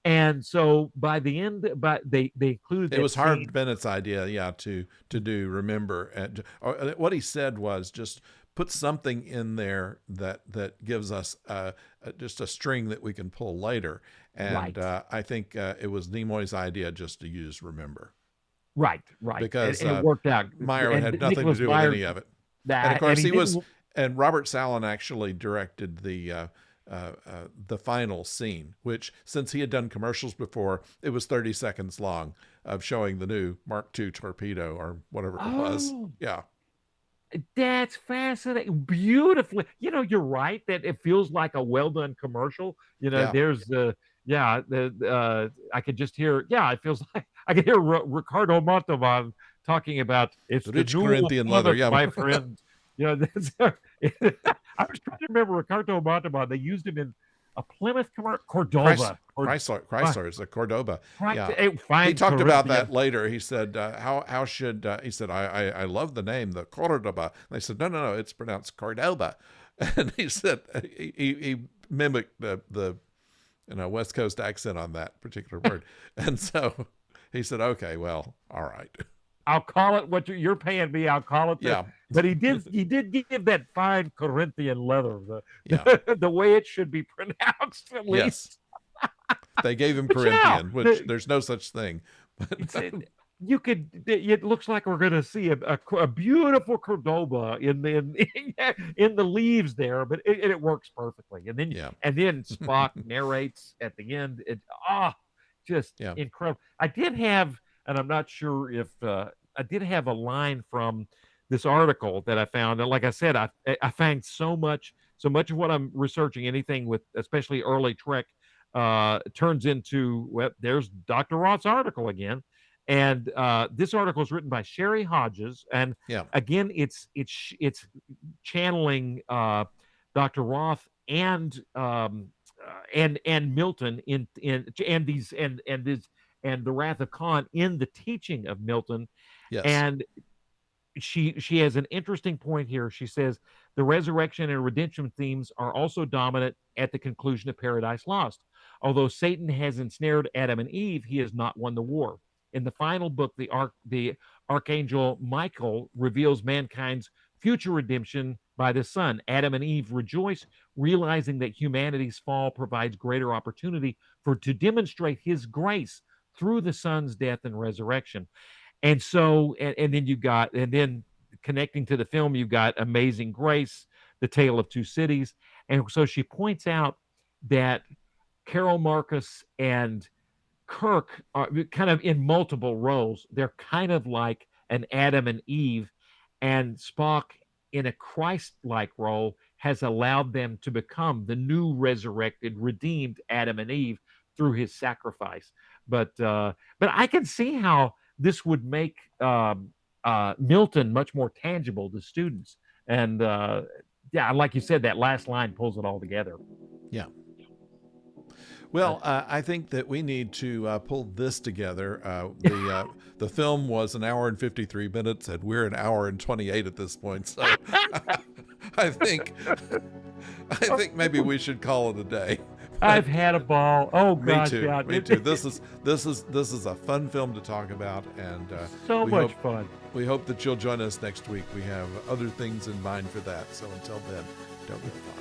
And so by the end, but they included it that was scene. Harve Bennett's idea, yeah, to do remember, and what he said was just put something in there that gives us just a string that we can pull later. And Right, I think it was Nimoy's idea just to use remember, right, because and it worked out. Meyer And had nothing to Nicholas do with Meyer any of it. And of that, and course, he didn't. and Robert Sallin actually directed the final scene, which, since he had done commercials before, it was 30 seconds long, of showing the new Mark II torpedo or whatever it was. Oh, Yeah. that's fascinating. Beautifully, you're right that it feels like a well done commercial. Yeah. There's the yeah, I could just hear. Yeah, it feels like I could hear Ricardo Montalban talking about it's The the rich new Corinthian leather. Plymouth, Yeah. my friend. That's, I was trying to remember Ricardo Montalban. They used him in a Plymouth commercial, Cordova. Chrysler is a Cordoba. Yeah. A He fine talked about Corinthian. that later. He said, how should, he said, I love the name, the Cordoba. And they said, no, it's pronounced Cordoba. And he said, he mimicked the West Coast accent on that particular word. And so he said, okay, well, all right. I'll call it what you're paying me. I'll call it that. Yeah. But he did give that fine Corinthian leather Yeah. the way it should be pronounced at Yes. least. They gave him But yeah, Corinthian, which there's no such thing. it's, But you could. It looks like we're going to see a beautiful Cordoba in the leaves there, but it works perfectly. yeah. And then Spock narrates at the end. Just Yeah. incredible. I did have, and I'm not sure if I did have a line from this article that I found. And like I said, I find so much of what I'm researching, anything with especially early Trek, turns into, well, there's Dr. Roth's article again. And this article is written by Sherry Hodges, and Yeah. again, it's channeling Dr. Roth and Milton in and these and this and the Wrath of Khan in the teaching of Milton. Yes. And she has an interesting point here. She says the resurrection and redemption themes are also dominant at the conclusion of Paradise Lost. Although Satan has ensnared Adam and Eve, he has not won the war. In the final book, the archangel Michael reveals mankind's future redemption by the Son. Adam and Eve rejoice, realizing that humanity's fall provides greater opportunity to demonstrate His grace through the Son's death and resurrection. And so, and then connecting to the film, you've got Amazing Grace, The Tale of Two Cities. And so she points out that Carol Marcus and Kirk are kind of in multiple roles. They're kind of like an Adam and Eve, and Spock, in a Christ-like role, has allowed them to become the new resurrected, redeemed Adam and Eve through his sacrifice. But I can see how this would make Milton much more tangible to students. And yeah, like you said, that last line pulls it all together. Yeah. Well, I think that we need to pull this together. The film was an hour and 53 minutes, and we're an hour and 28 at this point. So I think maybe we should call it a day. I've had a ball. Oh gosh, me too. yeah. Me too. This is a fun film to talk about, and so much fun. We hope that you'll join us next week. We have other things in mind for that. So until then, don't be far.